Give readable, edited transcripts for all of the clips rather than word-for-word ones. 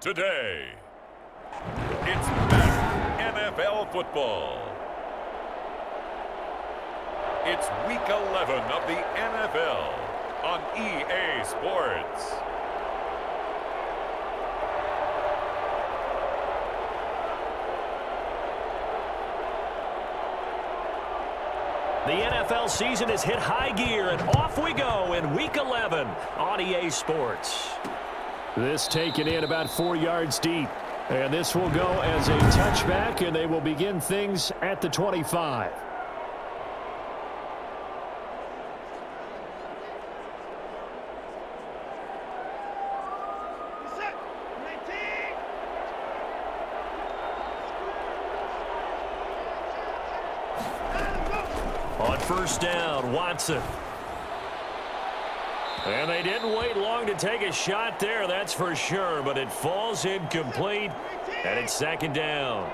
today. It's Madden NFL football. It's week 11 of the NFL on EA Sports. The NFL season has hit high gear, and off we go in Week 11 on EA Sports. This taken in about 4 yards deep. And this will go as a touchback, and they will begin things at the 25. On first down, Watson. And they didn't wait long to take a shot there, that's for sure, but it falls incomplete, and it's second down.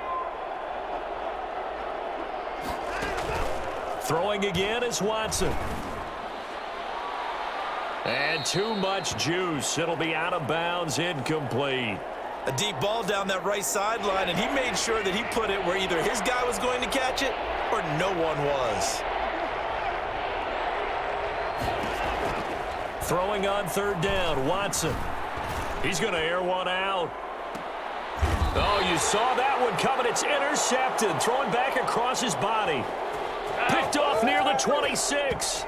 Throwing again is Watson. And too much juice. It'll be out of bounds, incomplete. A deep ball down that right sideline, and he made sure that he put it where either his guy was going to catch it or no one was. Throwing on third down, Watson. He's going to air one out. Oh, you saw that one coming. It's intercepted. Throwing back across his body. Picked off near the 26.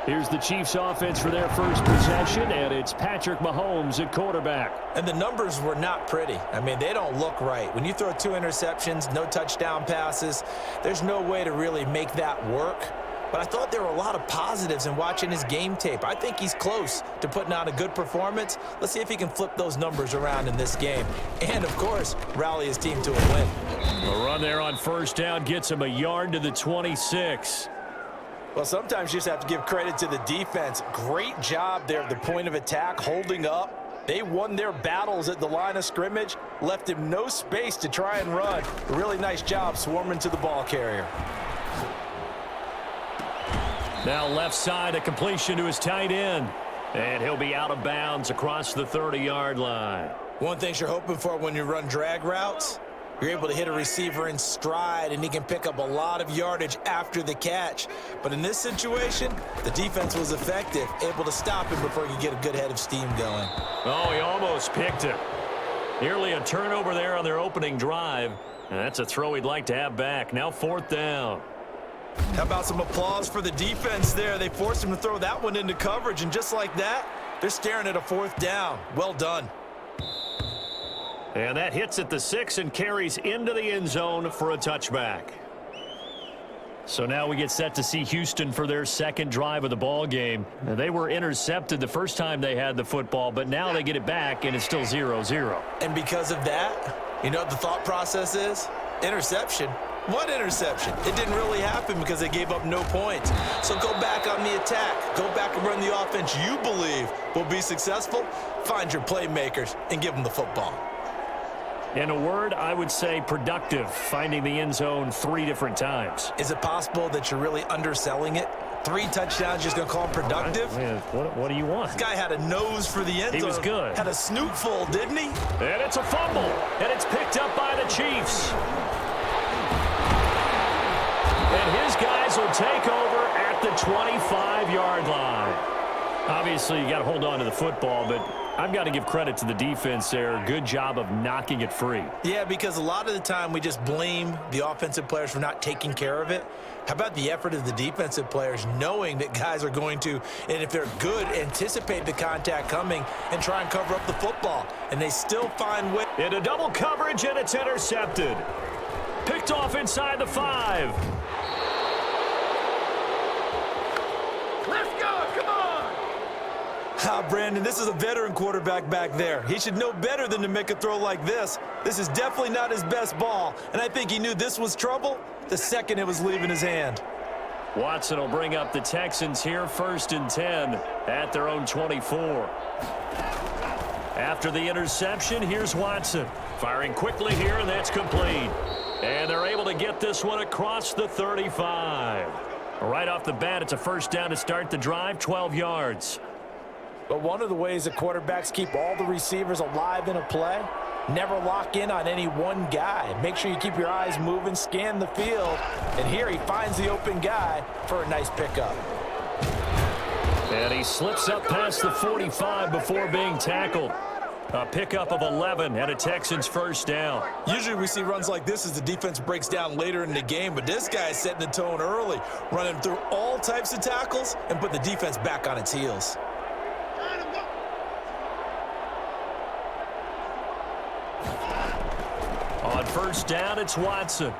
Here's the Chiefs offense for their first possession, and it's Patrick Mahomes at quarterback. And the numbers were not pretty. I mean, they don't look right. When you throw 2 interceptions, no touchdown passes, there's no way to really make that work. But I thought there were a lot of positives in watching his game tape. I think he's close to putting on a good performance. Let's see if he can flip those numbers around in this game. And, of course, rally his team to a win. A run there on first down gets him a yard to the 26. Well, sometimes you just have to give credit to the defense. Great job there at the point of attack, holding up. They won their battles at the line of scrimmage, left him no space to try and run. A really nice job swarming to the ball carrier. Now left side, a completion to his tight end. And he'll be out of bounds across the 30-yard line. One thing you're hoping for when you run drag routes, you're able to hit a receiver in stride, and he can pick up a lot of yardage after the catch. But in this situation, the defense was effective, able to stop him before he could get a good head of steam going. Oh, he almost picked it. Nearly a turnover there on their opening drive. And that's a throw he'd like to have back. Now fourth down. How about some applause for the defense there? They forced him to throw that one into coverage, and just like that, they're staring at a fourth down. Well done. And that hits at the 6 and carries into the end zone for a touchback. So now we get set to see Houston for their second drive of the ball game. They were intercepted the first time they had the football, but now they get it back, and it's still 0-0. And because of that, you know what the thought process is? Interception. What interception? It didn't really happen because they gave up no points. So go back on the attack. Go back and run the offense you believe will be successful. Find your playmakers and give them the football. In a word, I would say productive, finding the end zone 3 different times. Is it possible that you're really underselling it? 3 touchdowns, just going to call him productive? What do you want? This guy had a nose for the end zone. He was good. Had a snoot full, didn't he? And it's a fumble, and it's picked up by the Chiefs. And his guys will take over at the 25-yard line. Obviously, you got to hold on to the football, but I've got to give credit to the defense there. Good job of knocking it free. Yeah, because a lot of the time we just blame the offensive players for not taking care of it. How about the effort of the defensive players knowing that guys are going to, and if they're good, anticipate the contact coming and try and cover up the football. And they still find ways. Into double coverage, and it's intercepted. Picked off inside the 5. Brandon, this is a veteran quarterback back there. He should know better than to make a throw like this. This is definitely not his best ball, and I think he knew this was trouble the second it was leaving his hand. Watson will bring up the Texans here, 1st and 10 at their own 24. After the interception, here's Watson. Firing quickly here, and that's complete. And they're able to get this one across the 35. Right off the bat, it's a first down to start the drive, 12 yards. But one of the ways that quarterbacks keep all the receivers alive in a play, never lock in on any one guy. Make sure you keep your eyes moving, scan the field. And here he finds the open guy for a nice pickup. And he slips up past the 45 before being tackled. A pickup of 11 and a Texans first down. Usually we see runs like this as the defense breaks down later in the game, but this guy is setting the tone early, running through all types of tackles and put the defense back on its heels. On first down, it's Watson.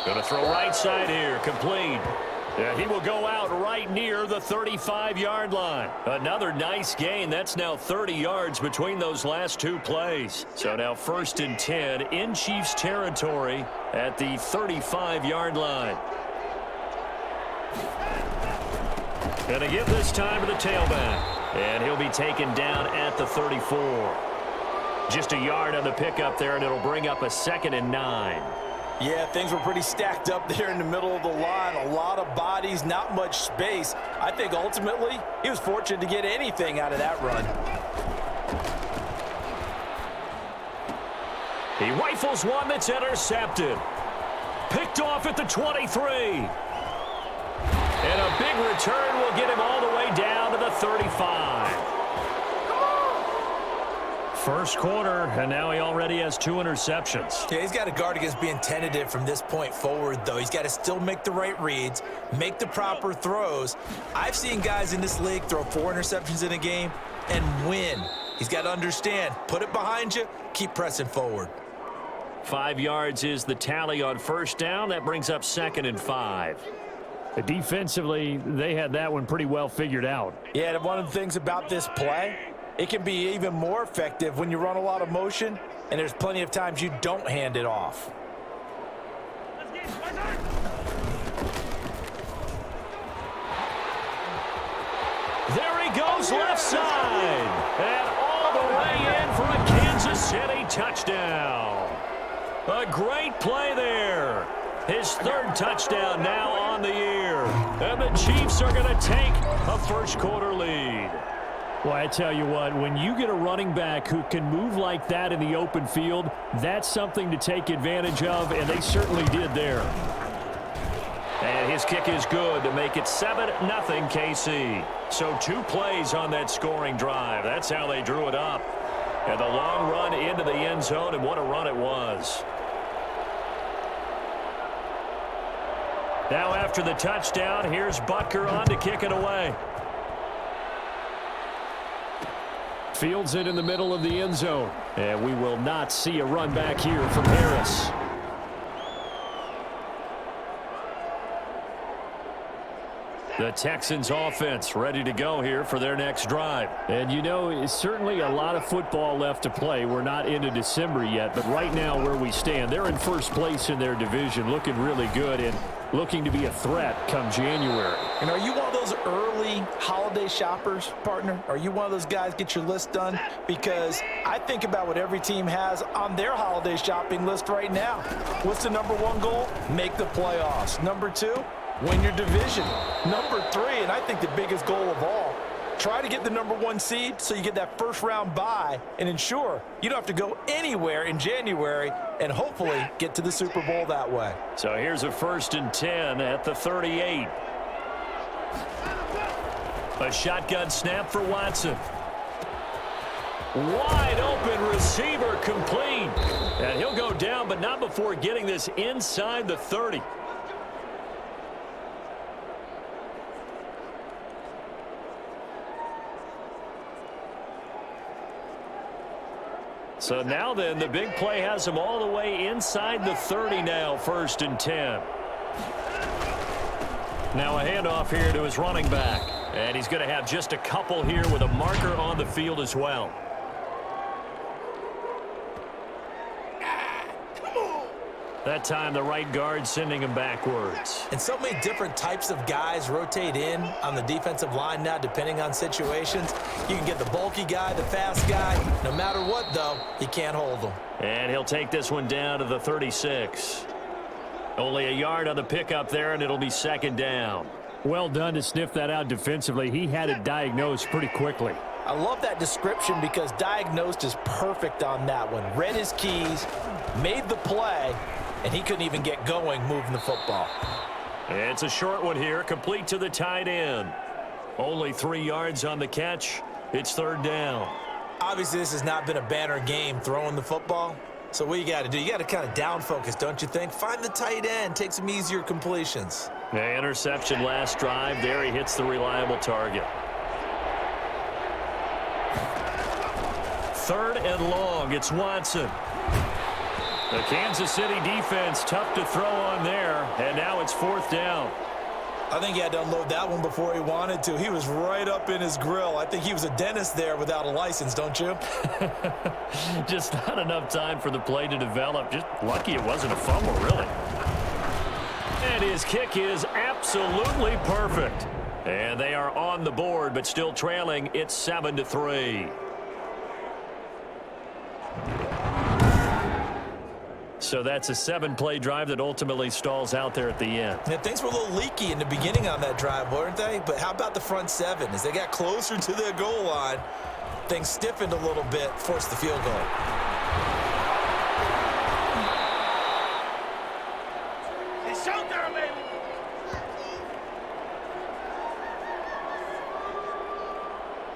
Going to throw right side here, complete. And he will go out right near the 35-yard line. Another nice gain. That's now 30 yards between those last two plays. So now 1st and 10 in Chiefs territory at the 35-yard line. Going to give this time to the tailback. And he'll be taken down at the 34. Just a yard on the pickup there, and it'll bring up a 2nd and 9. Yeah, things were pretty stacked up there in the middle of the line. A lot of bodies, not much space. I think ultimately he was fortunate to get anything out of that run. He rifles one that's intercepted. Picked off at the 23. And a big return will get him all the way down to the 35. First quarter, and now he already has 2 interceptions. Yeah, he's got to guard against being tentative from this point forward, though. He's got to still make the right reads, make the proper throws. I've seen guys in this league throw 4 interceptions in a game and win. He's got to understand, put it behind you, keep pressing forward. 5 yards is the tally on first down. That brings up 2nd and 5. Defensively, they had that one pretty well figured out. Yeah, and one of the things about this play, it can be even more effective when you run a lot of motion, and there's plenty of times you don't hand it off. There he goes left side. And all the way in for a Kansas City touchdown. A great play there. His 3rd touchdown now on the year. And the Chiefs are going to take a first quarter lead. Well, I tell you what, when you get a running back who can move like that in the open field, that's something to take advantage of, and they certainly did there. And his kick is good to make it 7-0 KC. So 2 plays on that scoring drive. That's how they drew it up. And the long run into the end zone, and what a run it was. Now after the touchdown, here's Butker on to kick it away. Fields it in the middle of the end zone. And we will not see a run back here from Harris. The Texans offense ready to go here for their next drive. And you know, it's certainly a lot of football left to play. We're not into December yet, but right now where we stand, they're in first place in their division, looking really good and looking to be a threat come January. And are you one of those early holiday shoppers, partner? Are you one of those guys get your list done? Because I think about what every team has on their holiday shopping list right now. What's the number 1 goal? Make the playoffs. Number 2, win your division. Number 3, and I think the biggest goal of all, try to get the number 1 seed so you get that first round bye and ensure you don't have to go anywhere in January and hopefully get to the Super Bowl that way. So here's a 1st and 10 at the 38. A shotgun snap for Watson. Wide open receiver complete. And he'll go down, but not before getting this inside the 30. So now then, the big play has him all the way inside the 30 now, 1st and 10. Now a handoff here to his running back. And he's going to have just a couple here with a marker on the field as well. That time the right guard sending him backwards. And so many different types of guys rotate in on the defensive line now depending on situations. You can get the bulky guy, the fast guy. No matter what, though, you can't hold them. And he'll take this one down to the 36. Only a yard on the pickup there, and it'll be 2nd down. Well done to sniff that out defensively. He had it diagnosed pretty quickly. I love that description because diagnosed is perfect on that one. Read his keys, made the play, and he couldn't even get going moving the football. It's a short one here, complete to the tight end. Only 3 yards on the catch. It's third down. Obviously, this has not been a banner game throwing the football. So what you got to do, you got to kind of down focus, don't you think? Find the tight end, take some easier completions. The interception last drive. There he hits the reliable target. Third and long. It's Watson. The Kansas City defense tough to throw on there, and now it's fourth down. I think he had to unload that one before he wanted to. He was right up in his grill. I think he was a dentist there without a license, don't you? Just not enough time for the play to develop. Just lucky it wasn't a fumble, really. And his kick is absolutely perfect. And they are on the board, but still trailing. It's 7-3. So that's a 7-play drive that ultimately stalls out there at the end. Yeah, things were a little leaky in the beginning on that drive, weren't they? But how about the front seven? As they got closer to their goal line, things stiffened a little bit, forced the field goal. It's showtime, baby!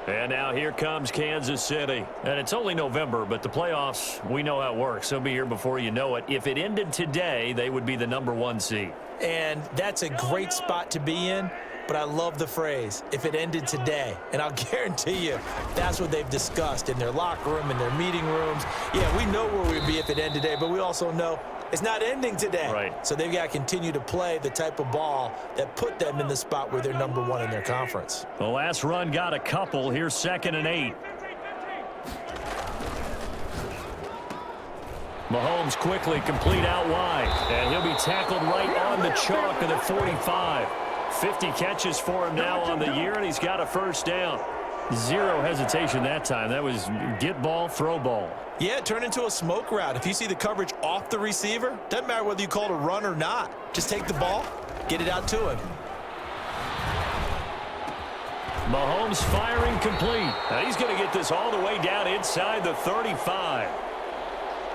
And now here comes Kansas City. And it's only November, but the playoffs, we know how it works. They'll be here before you know it. If it ended today, they would be the #1 seed. And that's a great spot to be in, but I love the phrase, if it ended today. And I'll guarantee you, that's what they've discussed in their locker room, in their meeting rooms. Yeah, we know where we'd be if it ended today, but we also know it's not ending today. Right. So they've got to continue to play the type of ball that put them in the spot where they're #1 in their conference. The last run got a couple. Here's 2nd and 8. Mahomes quickly complete out wide. And he'll be tackled right on the chalk of the 45. 50 catches for him now on the year, and he's got a first down. Zero hesitation that time. That was get ball, throw ball. Yeah, it turned into a smoke route. If you see the coverage off the receiver, doesn't matter whether you call it a run or not. Just take the ball, get it out to him. Mahomes firing complete. Now he's going to get this all the way down inside the 35.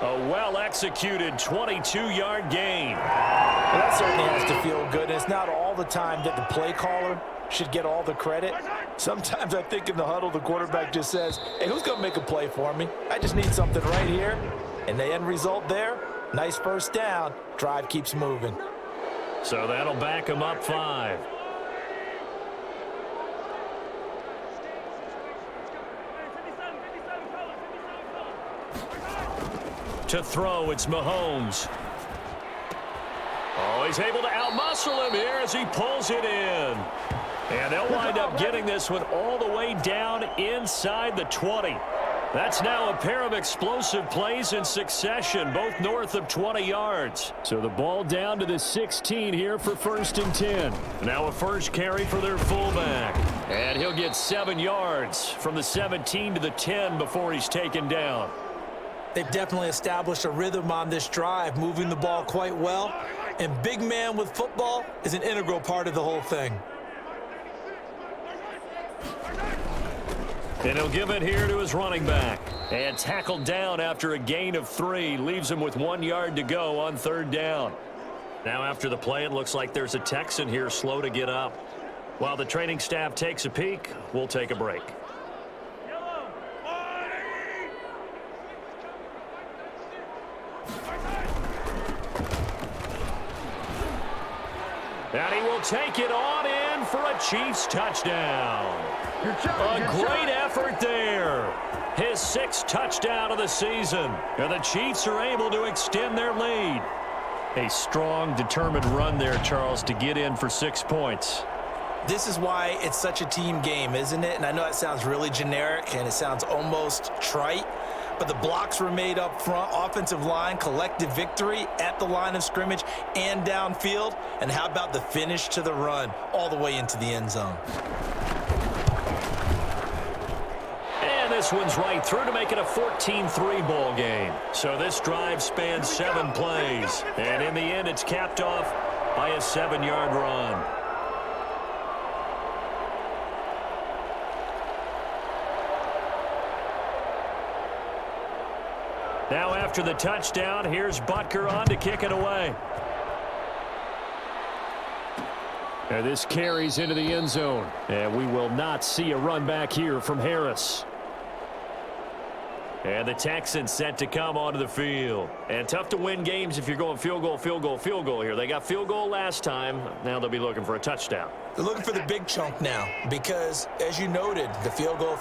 A well-executed 22-yard gain. Well, that certainly has to feel good. And it's not all the time that the play caller should get all the credit. Sometimes I think in the huddle, the quarterback just says, hey, who's going to make a play for me? I just need something right here. And the end result there, nice first down. Drive keeps moving. So that'll back him up 5. To throw, it's Mahomes. Oh, he's able to outmuscle him here as he pulls it in. And they'll wind up getting this one all the way down inside the 20. That's now a pair of explosive plays in succession, both north of 20 yards. So the ball down to the 16 here for 1st and 10. Now a first carry for their fullback. And he'll get 7 yards from the 17 to the 10 before he's taken down. They've definitely established a rhythm on this drive, moving the ball quite well. And big man with football is an integral part of the whole thing. And he'll give it here to his running back. And tackled down after a gain of 3. Leaves him with 1 yard to go on 3rd down. Now after the play, it looks like there's a Texan here slow to get up. While the training staff takes a peek, we'll take a break. And he will take it on in for a Chiefs touchdown. A great effort there. His 6th touchdown of the season. And the Chiefs are able to extend their lead. A strong, determined run there, Charles, to get in for 6 points. This is why it's such a team game, isn't it? And I know that sounds really generic and it sounds almost trite. But the blocks were made up front, offensive line, collective victory at the line of scrimmage and downfield. And how about the finish to the run all the way into the end zone? And this one's right through to make it a 14-3 ball game. So this drive spans 7 plays. And in the end, it's capped off by a 7-yard run. Now after the touchdown, here's Butker on to kick it away. And this carries into the end zone. And we will not see a run back here from Harris. And the Texans set to come onto the field. And tough to win games if you're going field goal, field goal, field goal here. They got field goal last time. Now they'll be looking for a touchdown. They're looking for the big chunk now because, as you noted, the field goal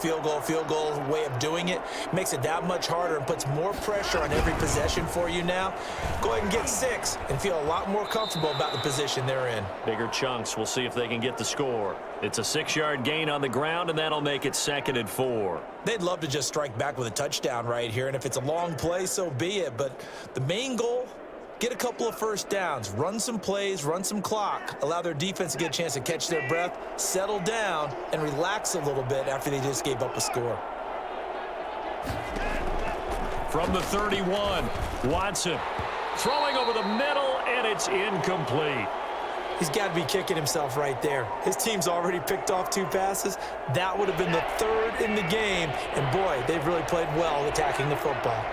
way of doing it makes it that much harder and puts more pressure on every possession for you now. Go ahead and get 6 and feel a lot more comfortable about the position they're in. Bigger chunks. We'll see if they can get the score. It's a 6-yard gain on the ground, and that'll make it 2nd and 4. They'd love to just strike back with a touchdown right here, and if it's a long play, so be it. But the main goal, get a couple of first downs, run some plays, run some clock, allow their defense to get a chance to catch their breath, settle down, and relax a little bit after they just gave up a score. From the 31, Watson throwing over the middle, and it's incomplete. He's got to be kicking himself right there. His team's already picked off 2 passes. That would have been the 3rd in the game. And, boy, they've really played well attacking the football.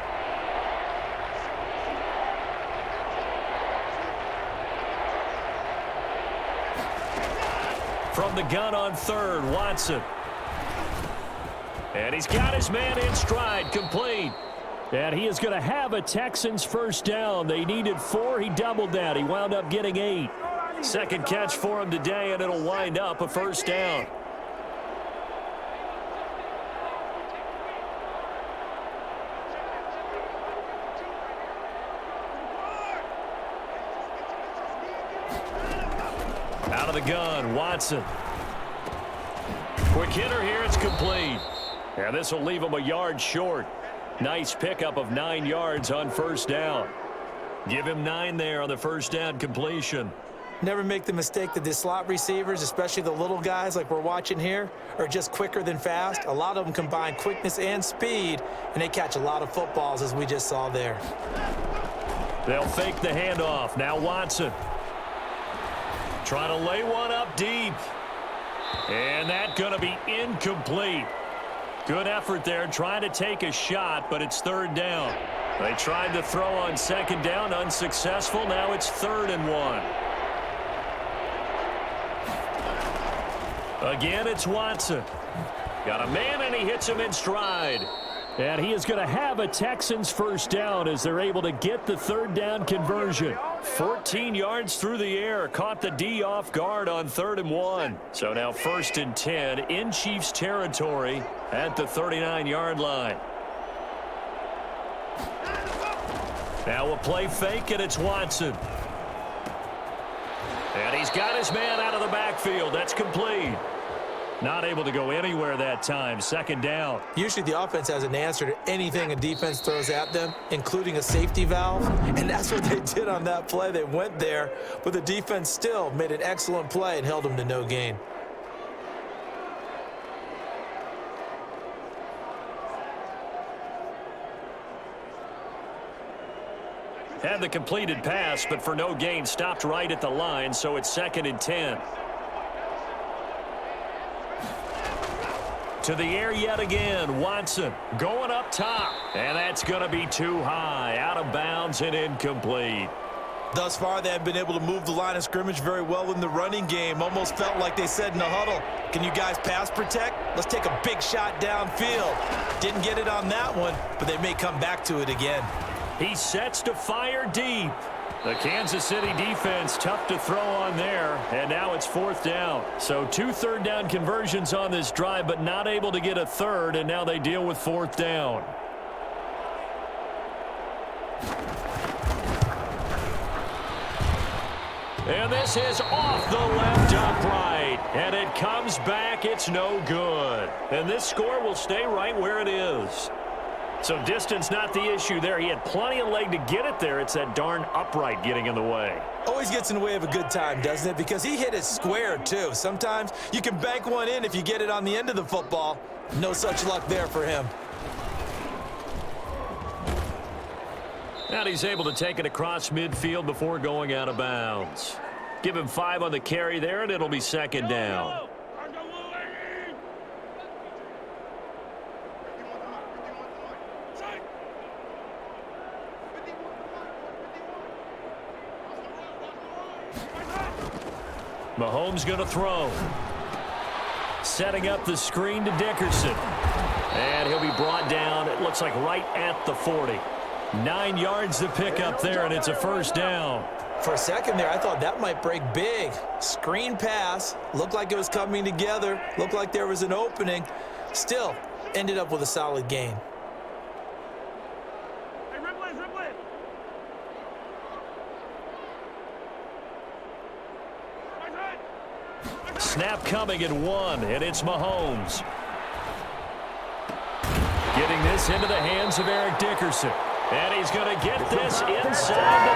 From the gun on 3rd, Watson. And he's got his man in stride, complete. And he is going to have a Texans first down. They needed 4. He doubled that. He wound up getting 8. Second catch for him today, and it'll wind up a first down. Out of the gun, Watson. Quick hitter here, it's complete. And this will leave him a yard short. Nice pickup of 9 yards on first down. Give him 9 there on the first down completion. Never make the mistake that the slot receivers, especially the little guys like we're watching here, are just quicker than fast. A lot of them combine quickness and speed, and they catch a lot of footballs, as we just saw there. They'll fake the handoff. Now Watson. Trying to lay one up deep. And that's going to be incomplete. Good effort there, trying to take a shot, but it's 3rd down. They tried to throw on 2nd down, unsuccessful. Now it's 3rd and 1. Again, it's Watson. Got a man, and he hits him in stride. And he is going to have a Texans first down as they're able to get the 3rd down conversion. 14 yards through the air. Caught the D off guard on 3rd and 1. So now 1st and 10 in Chiefs territory at the 39-yard line. Now a play fake, and it's Watson. And he's got his man out of the backfield. That's complete. Not able to go anywhere that time. 2nd down. Usually the offense has an answer to anything a defense throws at them, including a safety valve. And that's what they did on that play. They went there, but the defense still made an excellent play and held them to no gain. Had the completed pass, but for no gain, stopped right at the line, so it's 2nd and 10. To the air yet again, Watson going up top. And that's going to be too high, out of bounds and incomplete. Thus far, they have been able to move the line of scrimmage very well in the running game. Almost felt like they said in the huddle, can you guys pass protect? Let's take a big shot downfield. Didn't get it on that one, but they may come back to it again. He sets to fire deep. The Kansas City defense tough to throw on there, and now it's 4th down. So 2 3rd down conversions on this drive, but not able to get a 3rd, and now they deal with 4th down. And this is off the left upright, and it comes back. It's no good. And this score will stay right where it is. So distance not the issue there. He had plenty of leg to get it there. It's that darn upright getting in the way. Always gets in the way of a good time, doesn't it? Because he hit it square, too. Sometimes you can bank one in if you get it on the end of the football. No such luck there for him. And he's able to take it across midfield before going out of bounds. Give him 5 on the carry there, and it'll be 2nd down. Mahomes going to throw. Setting up the screen to Dickerson. And he'll be brought down, it looks like right at the 40. 9 yards to pick up there, and it's a first down. For a second there, I thought that might break big. Screen pass. Looked like it was coming together. Looked like there was an opening. Still, ended up with a solid gain. Snap coming at 1, and it's Mahomes. Getting this into the hands of Eric Dickerson. And he's going to get this inside the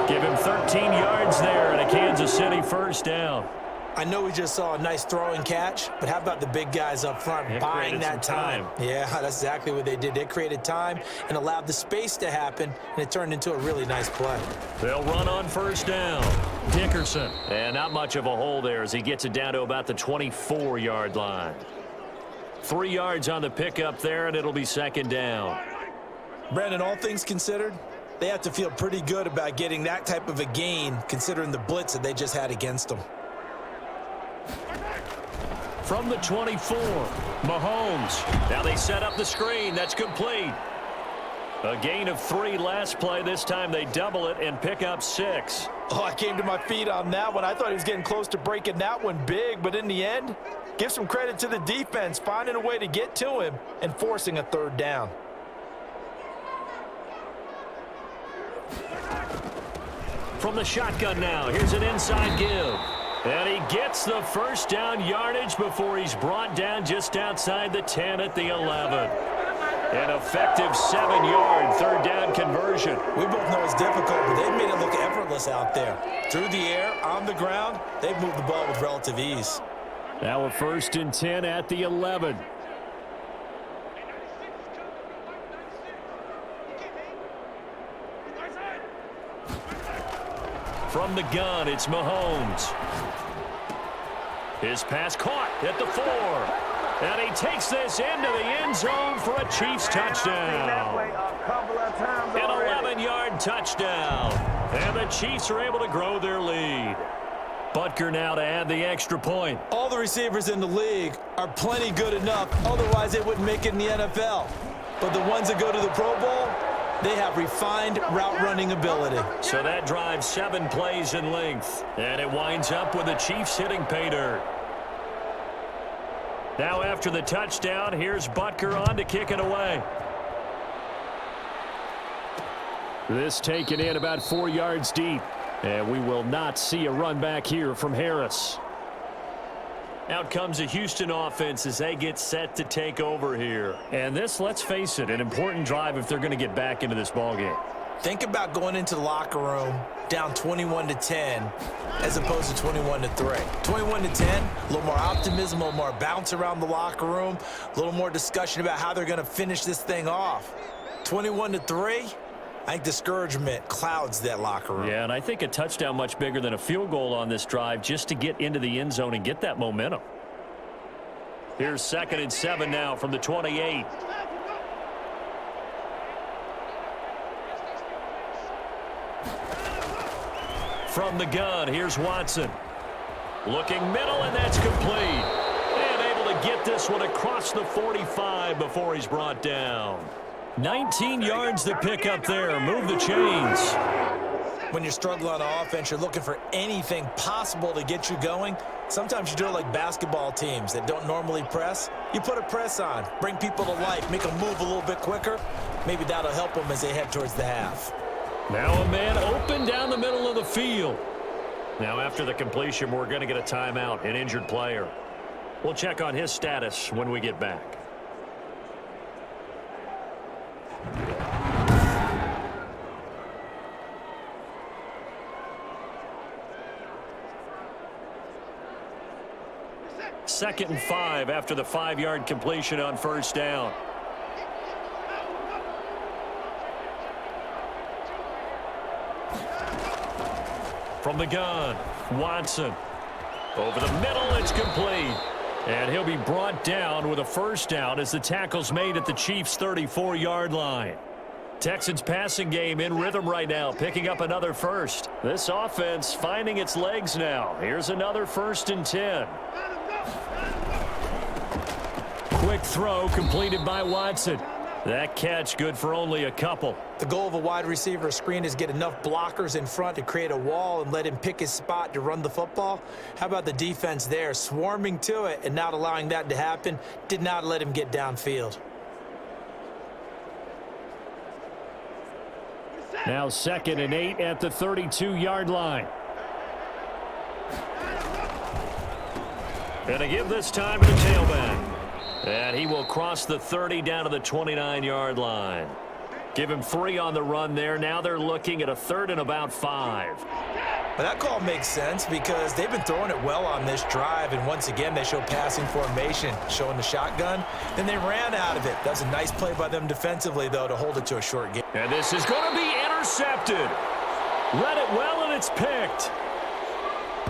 30. Give him 13 yards there and a Kansas City first down. I know we just saw a nice throwing catch, but how about the big guys up front buying that time? Yeah, that's exactly what they did. They created time and allowed the space to happen, and it turned into a really nice play. They'll run on first down. Dickerson. And not much of a hole there as he gets it down to about the 24-yard line. 3 yards on the pickup there, and it'll be second down. Brandon, all things considered, they have to feel pretty good about getting that type of a gain considering the blitz that they just had against them. From the 24, Mahomes. Now they set up the screen. That's complete. A gain of 3 last play. This time they double it and pick up 6. Oh, I came to my feet on that one. I thought he was getting close to breaking that one big, but in the end, give some credit to the defense, finding a way to get to him and forcing a third down. From the shotgun now, here's an inside give. And he gets the first down yardage before he's brought down just outside the 10 at the 11. An effective 7-yard third down conversion. We both know it's difficult, but they've made it look effortless out there. Through the air, on the ground, they've moved the ball with relative ease. Now a 1st and 10 at the 11. From the gun, it's Mahomes. His pass caught at the 4. And he takes this into the end zone for a Chiefs touchdown. An 11-yard touchdown. And the Chiefs are able to grow their lead. Butker now to add the extra point. All the receivers in the league are plenty good enough. Otherwise, they wouldn't make it in the NFL. But the ones that go to the Pro Bowl, they have refined route running ability. So that drives 7 plays in length. And it winds up with the Chiefs hitting pay dirt. Now after the touchdown, here's Butker on to kick it away. This taken in about 4 yards deep. And we will not see a run back here from Harris. Out comes the Houston offense as they get set to take over here. And this, let's face it, an important drive if they're going to get back into this ballgame. Think about going into the locker room down 21-10 as opposed to 21-3. 21-10, a little more optimism, a little more bounce around the locker room, a little more discussion about how they're going to finish this thing off. 21-3, I think discouragement clouds that locker room. Yeah, and I think a touchdown much bigger than a field goal on this drive just to get into the end zone and get that momentum. Here's 2nd and 7 now from the 28. From the gun, here's Watson. Looking middle, and that's complete. And able to get this one across the 45 before he's brought down. 19 yards to pick up there. Move the chains. When you're struggling on offense, you're looking for anything possible to get you going. Sometimes you do it like basketball teams that don't normally press. You put a press on, bring people to life, make them move a little bit quicker. Maybe that'll help them as they head towards the half. Now a man open down the middle of the field. Now after the completion, we're going to get a timeout, an injured player. We'll check on his status when we get back. Second and 5 after the 5-yard completion on first down. From the gun, Watson. Over the middle, it's complete. And he'll be brought down with a first down as the tackle's made at the Chiefs' 34-yard line. Texans passing game in rhythm right now, picking up another first. This offense finding its legs now. Here's another 1st and 10. Quick throw completed by Watson. That catch good for only a couple. The goal of a wide receiver screen is get enough blockers in front to create a wall and let him pick his spot to run the football. How about the defense there, swarming to it and not allowing that to happen? Did not let him get downfield. Now 2nd and 8 at the 32-yard line. Going to give this time to the tailback. And he will cross the 30 down to the 29-yard line. Give him 3 on the run there. Now they're looking at a 3rd and about 5. But that call makes sense because they've been throwing it well on this drive, and once again they show passing formation, showing the shotgun. Then they ran out of it. That's a nice play by them defensively, though, to hold it to a short game. And this is going to be intercepted. Read it well, and it's picked.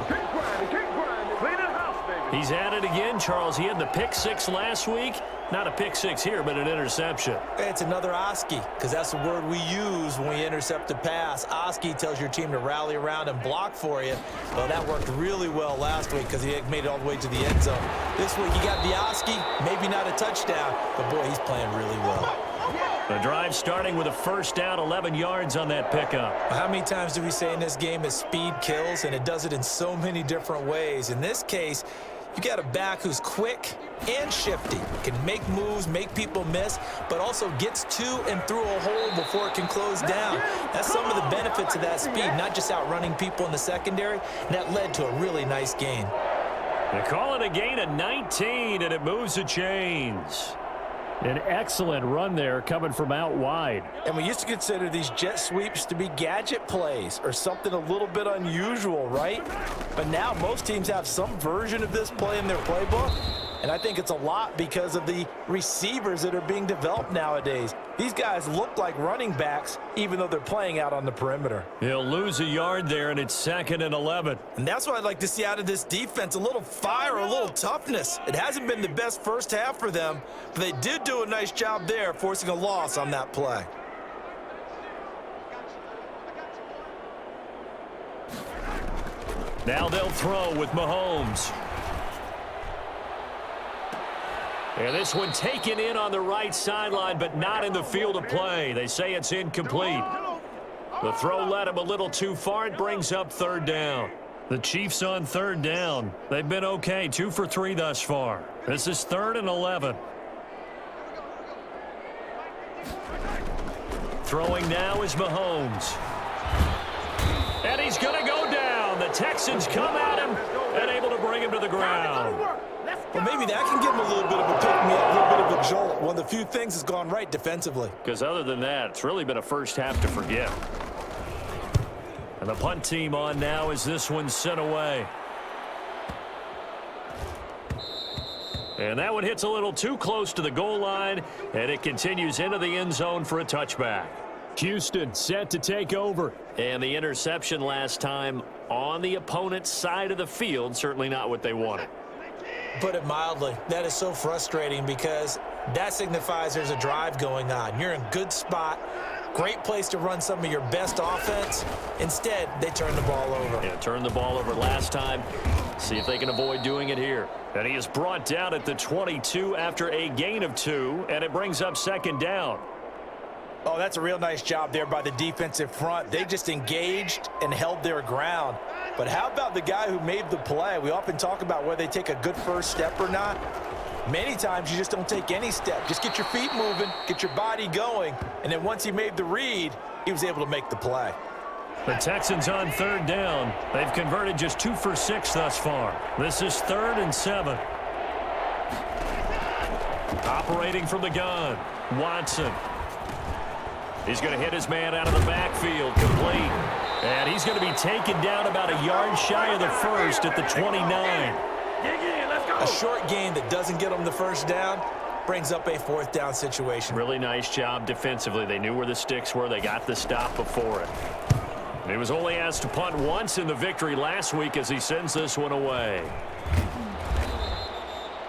Keep grinding, clean it house, baby. He's at it again, Charles. He had the pick 6 last week. Not a pick 6 here, but an interception. It's another Oski, because that's the word we use when we intercept a pass. Oski tells your team to rally around and block for you. Well, that worked really well last week because he made it all the way to the end zone. This week, you got the Oski, maybe not a touchdown, but boy, he's playing really well. The drive starting with a 1st down, 11 yards on that pickup. How many times do we say in this game that speed kills, and it does it in so many different ways? In this case, you got a back who's quick and shifty, can make moves, make people miss, but also gets to and through a hole before it can close down. That's some of the benefits of that speed, not just outrunning people in the secondary, and that led to a really nice gain. They call it a gain of 19, and it moves the chains. An excellent run there coming from out wide. And we used to consider these jet sweeps to be gadget plays or something a little bit unusual, right? But now most teams have some version of this play in their playbook. And I think it's a lot because of the receivers that are being developed nowadays. These guys look like running backs, even though they're playing out on the perimeter. He'll lose a yard there, and it's 2nd and 11. And that's what I'd like to see out of this defense, a little fire, a little toughness. It hasn't been the best first half for them, but they did do a nice job there, forcing a loss on that play. Now they'll throw with Mahomes. And this one taken in on the right sideline, but not in the field of play. They say it's incomplete. The throw led him a little too far. It brings up 3rd down. The Chiefs on 3rd down. They've been okay, 2 for 3 thus far. This is 3rd and 11. Throwing now is Mahomes. And he's going to go down. The Texans come at him and able to bring him to the ground. Well, maybe that can give him a little bit of a pick-me-up, a little bit of a jolt. One of the few things that's gone right defensively. Because other than that, it's really been a first half to forget. And the punt team on now as this one's sent away. And that one hits a little too close to the goal line, and it continues into the end zone for a touchback. Houston set to take over. And the interception last time on the opponent's side of the field, certainly not what they wanted. Put it mildly, that is so frustrating because that signifies there's a drive going on. You're in a good spot, great place to run some of your best offense. Instead, they turn the ball over. Yeah, turned the ball over last time. See if they can avoid doing it here. And he is brought down at the 22 after a gain of 2, and it brings up 2nd down. Oh, that's a real nice job there by the defensive front. They just engaged and held their ground. But how about the guy who made the play? We often talk about whether they take a good first step or not. Many times you just don't take any step. Just get your feet moving, get your body going, and then once he made the read, he was able to make the play. The Texans on 3rd down. They've converted just 2 for 6 thus far. This is 3rd and 7. Operating from the gun, Watson. He's going to hit his man out of the backfield, complete. And he's going to be taken down about a yard shy of the first at the 29. A short gain that doesn't get them the first down brings up a 4th down situation. Really nice job defensively. They knew where the sticks were. They got the stop before it. And he was only asked to punt once in the victory last week as he sends this one away.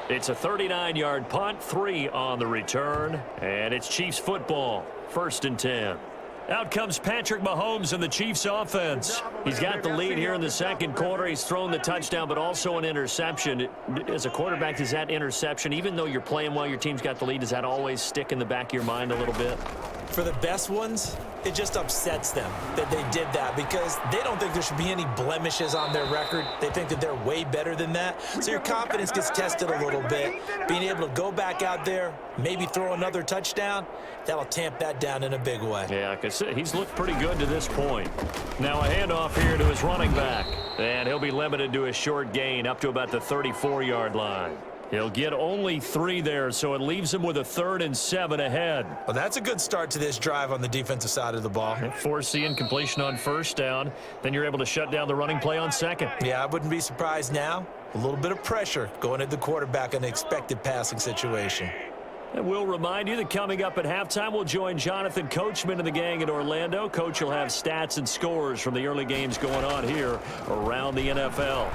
It's a 39-yard punt, 3 on the return, and it's Chiefs football, 1st and 10. Out comes Patrick Mahomes in the Chiefs offense. He's got the lead here in the second quarter. He's thrown the touchdown, but also an interception. As a quarterback, does that interception, even though you're playing well, your team's got the lead, does that always stick in the back of your mind a little bit? For the best ones, it just upsets them that they did that because they don't think there should be any blemishes on their record. They think that they're way better than that. So your confidence gets tested a little bit. Being able to go back out there, maybe throw another touchdown, that'll tamp that down in a big way. Yeah, I can see he's looked pretty good to this point. Now a handoff here to his running back. And he'll be limited to a short gain up to about the 34-yard line. He'll get only 3 there, so it leaves him with a 3rd and 7 ahead. Well, that's a good start to this drive on the defensive side of the ball. Force the incompletion on 1st down. Then you're able to shut down the running play on 2nd. Yeah, I wouldn't be surprised now. A little bit of pressure going at the quarterback in an expected passing situation. And we'll remind you that coming up at halftime, we'll join Jonathan Coachman and the gang in Orlando. Coach will have stats and scores from the early games going on here around the NFL.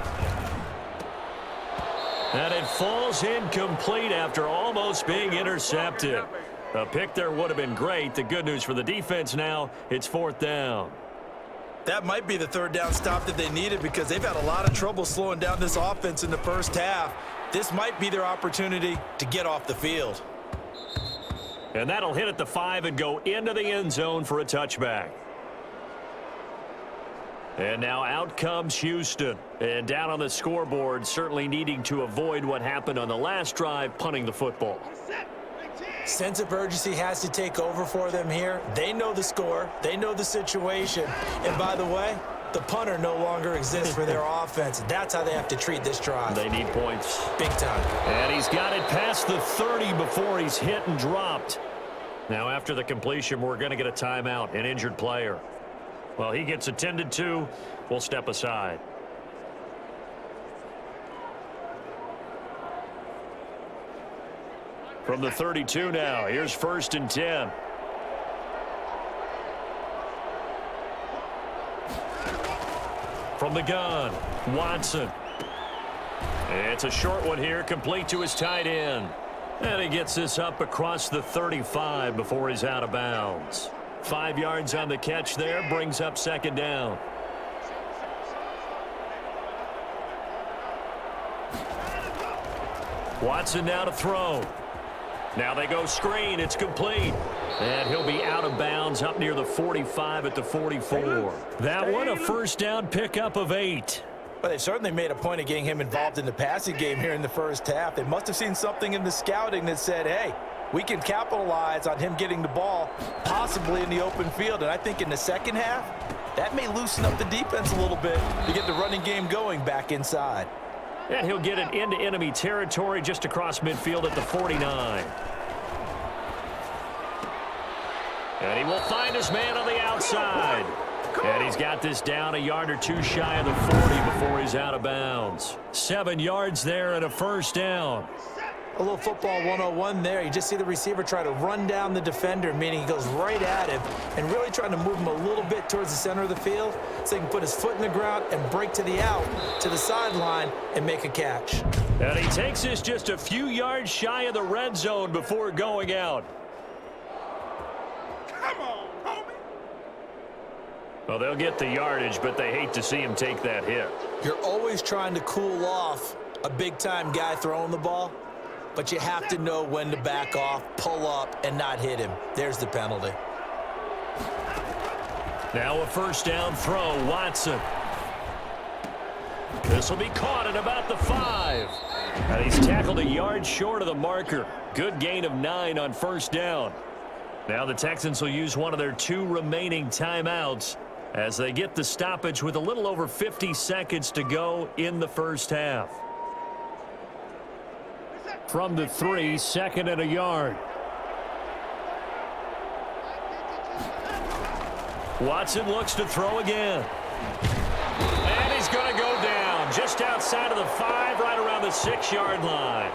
And it falls incomplete after almost being intercepted. A pick there would have been great. The good news for the defense now, it's 4th down. That might be the 3rd down stop that they needed because they've had a lot of trouble slowing down this offense in the first half. This might be their opportunity to get off the field. And that'll hit at the 5 and go into the end zone for a touchback. And now out comes Houston. And down on the scoreboard, certainly needing to avoid what happened on the last drive, punting the football. Sense of urgency has to take over for them here. They know the score. They know the situation. And by the way, the punter no longer exists for their offense. That's how they have to treat this drive. They need points. Big time. And he's got it past the 30 before he's hit and dropped. Now after the completion, we're going to get a timeout, an injured player. Well, he gets attended to. We'll step aside. From the 32 now, here's 1st and 10. From the gun, Watson. It's a short one here, complete to his tight end. And he gets this up across the 35 before he's out of bounds. 5 yards on the catch there, brings up 2nd down. Watson now to throw. Now they go screen. It's complete. And he'll be out of bounds up near the 45 at the 44. That one a 1st down pickup of 8. Well, they've certainly made a point of getting him involved in the passing game here in the first half. They must have seen something in the scouting that said, hey, we can capitalize on him getting the ball possibly in the open field. And I think in the second half, that may loosen up the defense a little bit to get the running game going back inside. And he'll get it into enemy territory just across midfield at the 49. And he will find his man on the outside. And he's got this down a yard or 2 shy of the 40 before he's out of bounds. 7 yards there and a 1st down. A little football 101 there. You just see the receiver try to run down the defender, meaning he goes right at him and really trying to move him a little bit towards the center of the field so he can put his foot in the ground and break to the out, to the sideline, and make a catch. And he takes this just a few yards shy of the red zone before going out. Come on, homie. Well, they'll get the yardage, but they hate to see him take that hit. You're always trying to cool off a big-time guy throwing the ball, but you have to know when to back off, pull up, and not hit him. There's the penalty. Now a 1st down throw, Watson. This will be caught at about the 5. And he's tackled a yard short of the marker. Good gain of 9 on 1st down. Now the Texans will use one of their 2 remaining timeouts as they get the stoppage with a little over 50 seconds to go in the first half. From the 3, 2nd and a yard. Watson looks to throw again. And he's going to go down just outside of the 5, right around the 6-yard line.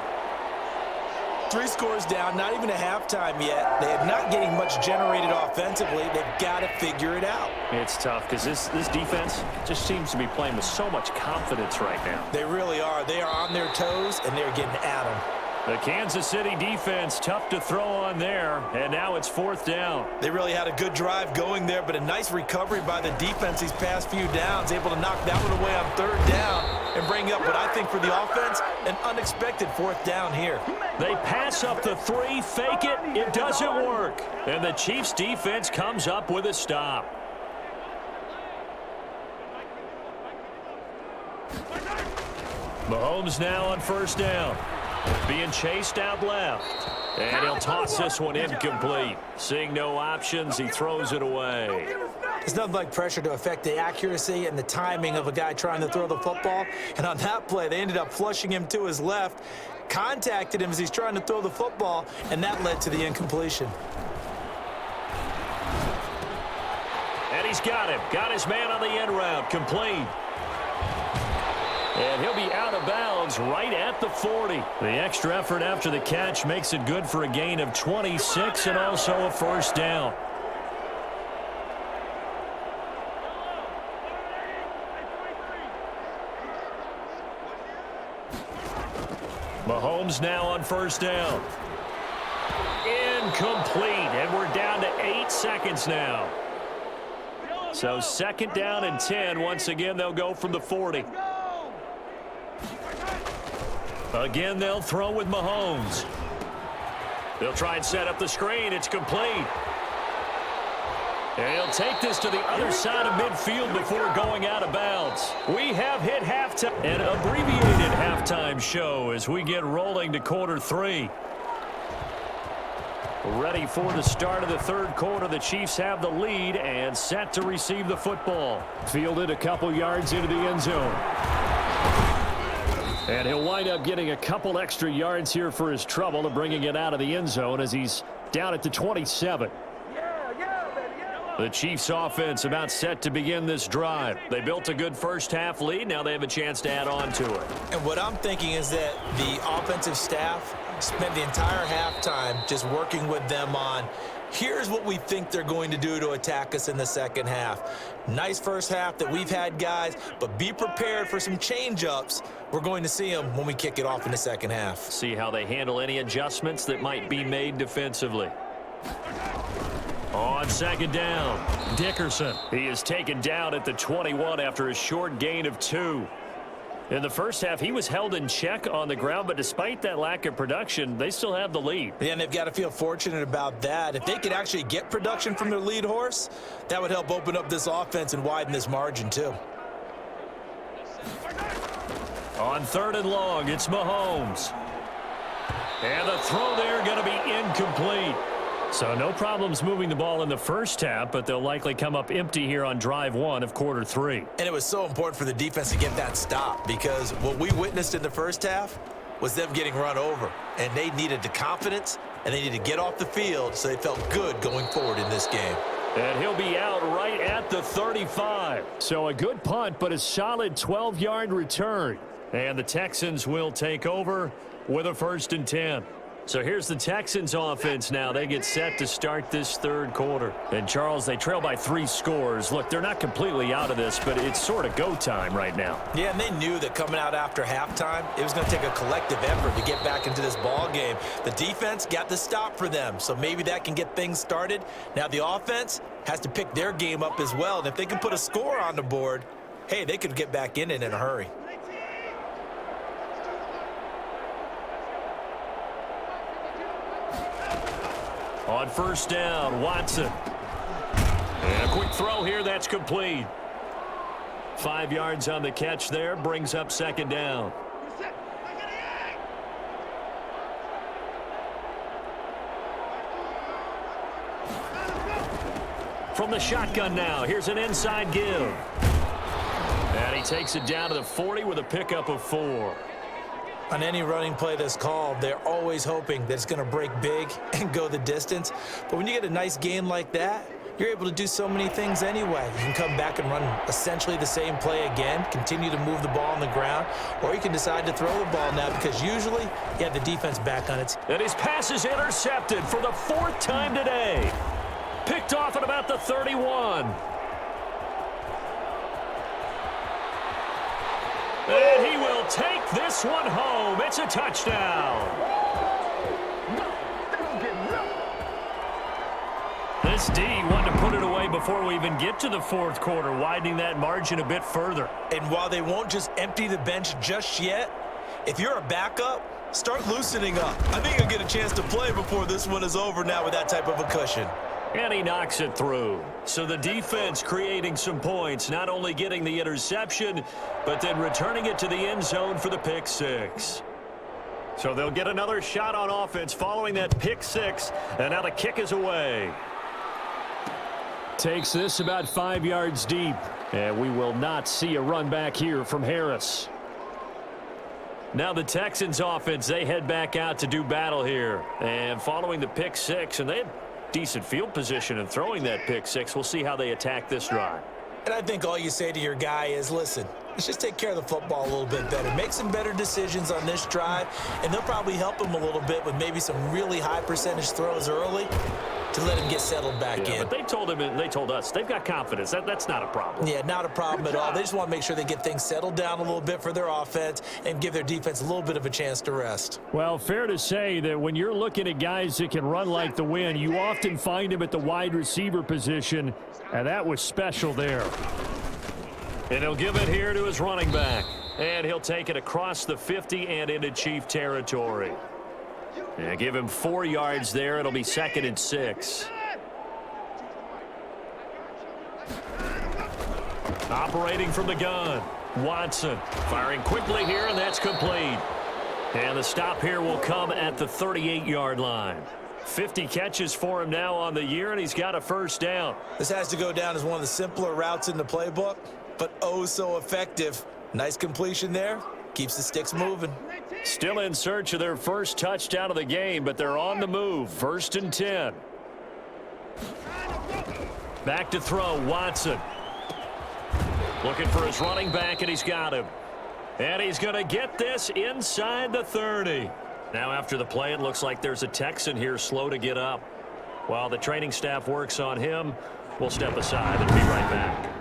3 scores down, not even a halftime yet. They are not getting much generated offensively. They've got to figure it out. It's tough because this defense just seems to be playing with so much confidence right now. They really are. They are on their toes, and they're getting at them. The Kansas City defense, tough to throw on there, and now it's 4th down. They really had a good drive going there, but a nice recovery by the defense these past few downs, able to knock that one away on 3rd down and bring up what I think for the offense, an unexpected 4th down here. They pass up the 3, fake it, it doesn't work. And the Chiefs defense comes up with a stop. Mahomes now on 1st down. Being chased out left. And he'll toss this one incomplete. Seeing no options, he throws it away. There's nothing like pressure to affect the accuracy and the timing of a guy trying to throw the football. And on that play, they ended up flushing him to his left, contacted him as he's trying to throw the football, and that led to the incompletion. And he's got him. Got his man on the end route. Complete. And he'll be out of bounds right at the 40. The extra effort after the catch makes it good for a gain of 26 and also a 1st down. Mahomes now on 1st down. Incomplete, and we're down to 8 seconds now. So 2nd down and 10. Once again, they'll go from the 40. Again, they'll throw with Mahomes. They'll try and set up the screen. It's complete. And he'll take this to the other side of midfield before going out of bounds. We have hit halftime, an abbreviated halftime show as we get rolling to quarter 3. Ready for the start of the 3rd quarter. The Chiefs have the lead and set to receive the football. Fielded a couple yards into the end zone. And he'll wind up getting a couple extra yards here for his trouble to bringing it out of the end zone as he's down at the 27. The Chiefs offense about set to begin this drive. They built a good 1st half lead. Now they have a chance to add on to it. And what I'm thinking is that the offensive staff spent the entire halftime just working with them on, here's what we think they're going to do to attack us in the 2nd half. Nice 1st half that we've had, guys, but be prepared for some change-ups. We're going to see them when we kick it off in the 2nd half. See how they handle any adjustments that might be made defensively. On 2nd down, Dickerson. He is taken down at the 21 after a short gain of 2. In the 1st half, he was held in check on the ground, but despite that lack of production, they still have the lead. Yeah, and they've got to feel fortunate about that. If they could actually get production from their lead horse, that would help open up this offense and widen this margin too. On 3rd and long, it's Mahomes. And the throw there going to be incomplete. So no problems moving the ball in the 1st half, but they'll likely come up empty here on drive 1 of quarter 3. And it was so important for the defense to get that stop because what we witnessed in the 1st half was them getting run over. And they needed the confidence, and they needed to get off the field so they felt good going forward in this game. And he'll be out right at the 35. So a good punt, but a solid 12-yard return. And the Texans will take over with a 1st and 10. So here's the Texans offense now. They get set to start this 3rd quarter. And, Charles, they trail by 3 scores. Look, they're not completely out of this, but it's sort of go time right now. Yeah, and they knew that coming out after halftime, it was going to take a collective effort to get back into this ball game. The defense got the stop for them, so maybe that can get things started. Now the offense has to pick their game up as well. And if they can put a score on the board, hey, they could get back in it in a hurry. On 1st down, Watson. And a quick throw here, that's complete. 5 yards on the catch there, brings up 2nd down. From the shotgun now, here's an inside give. And he takes it down to the 40 with a pickup of 4. On any running play that's called, they're always hoping that it's going to break big and go the distance. But when you get a nice gain like that, you're able to do so many things anyway. You can come back and run essentially the same play again, continue to move the ball on the ground, or you can decide to throw the ball now because usually you have the defense back on its. And his pass is intercepted for the 4th time today. Picked off at about the 31. And he will take this one home. It's a touchdown. This D wanted to put it away before we even get to the 4th quarter, widening that margin a bit further. And while they won't just empty the bench just yet, if you're a backup, start loosening up. I think you'll get a chance to play before this one is over now with that type of a cushion. And he knocks it through. So the defense creating some points, not only getting the interception, but then returning it to the end zone for the pick 6. So they'll get another shot on offense following that pick 6, and now the kick is away. Takes this about 5 yards deep, and we will not see a run back here from Harris. Now the Texans offense, they head back out to do battle here. And following the pick 6, and they had decent field position in throwing that pick 6. We'll see how they attack this drive. And I think all you say to your guy is, listen, let's just take care of the football a little bit better. Make some better decisions on this drive, and they'll probably help him a little bit with maybe some really high percentage throws early to let him get settled back in. But they told him and they told us they've got confidence. That's not a problem. Yeah, not a problem at all. They just want to make sure they get things settled down a little bit for their offense and give their defense a little bit of a chance to rest. Well, fair to say that when you're looking at guys that can run like the wind, you often find him at the wide receiver position, and that was special there. And he'll give it here to his running back. And he'll take it across the 50 and into Chief territory. Yeah, give him 4 yards there. It'll be 2nd and 6. Operating from the gun. Watson firing quickly here, and that's complete. And the stop here will come at the 38-yard line. 50 catches for him now on the year, and he's got a first down. This has to go down as one of the simpler routes in the playbook, but oh so effective. Nice completion there. Keeps the sticks moving. Still in search of their first touchdown of the game, but they're on the move. 1st and 10. Back to throw, Watson. Looking for his running back, and he's got him. And he's going to get this inside the 30. Now after the play, it looks like there's a Texan here slow to get up. While the training staff works on him, we'll step aside and be right back.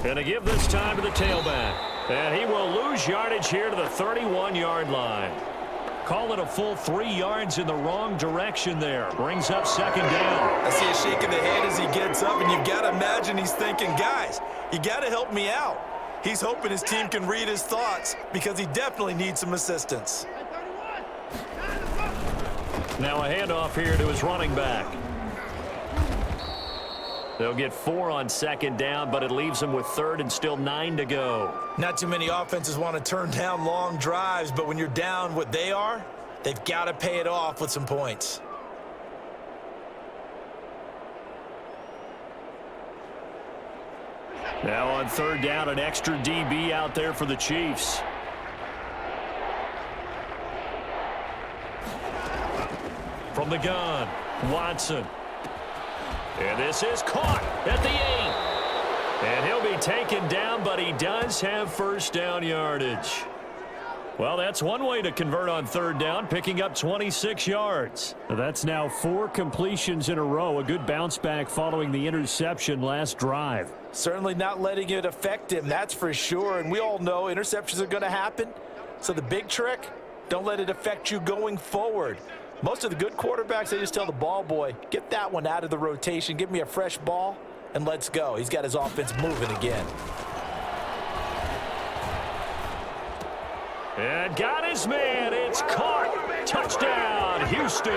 And to give this time to the tailback. And he will lose yardage here to the 31-yard line. Call it a full 3 yards in the wrong direction there. Brings up 2nd down. I see a shake of the head as he gets up, and you've got to imagine he's thinking, guys, you got to help me out. He's hoping his team can read his thoughts because he definitely needs some assistance. Now a handoff here to his running back. They'll get 4 on 2nd down, but it leaves them with 3rd and still 9 to go. Not too many offenses want to turn down long drives, but when you're down what they are, they've got to pay it off with some points. Now on 3rd down, an extra DB out there for the Chiefs. From the gun, Watson. And this is caught at the 8. And he'll be taken down, but he does have first down yardage. Well, that's one way to convert on 3rd down, picking up 26 yards. That's now 4 completions in a row. A good bounce back following the interception last drive. Certainly not letting it affect him, that's for sure. And we all know interceptions are going to happen. So the big trick, don't let it affect you going forward. Most of the good quarterbacks, they just tell the ball boy, get that one out of the rotation, give me a fresh ball, and let's go. He's got his offense moving again. And got his man. It's caught. Touchdown, Houston.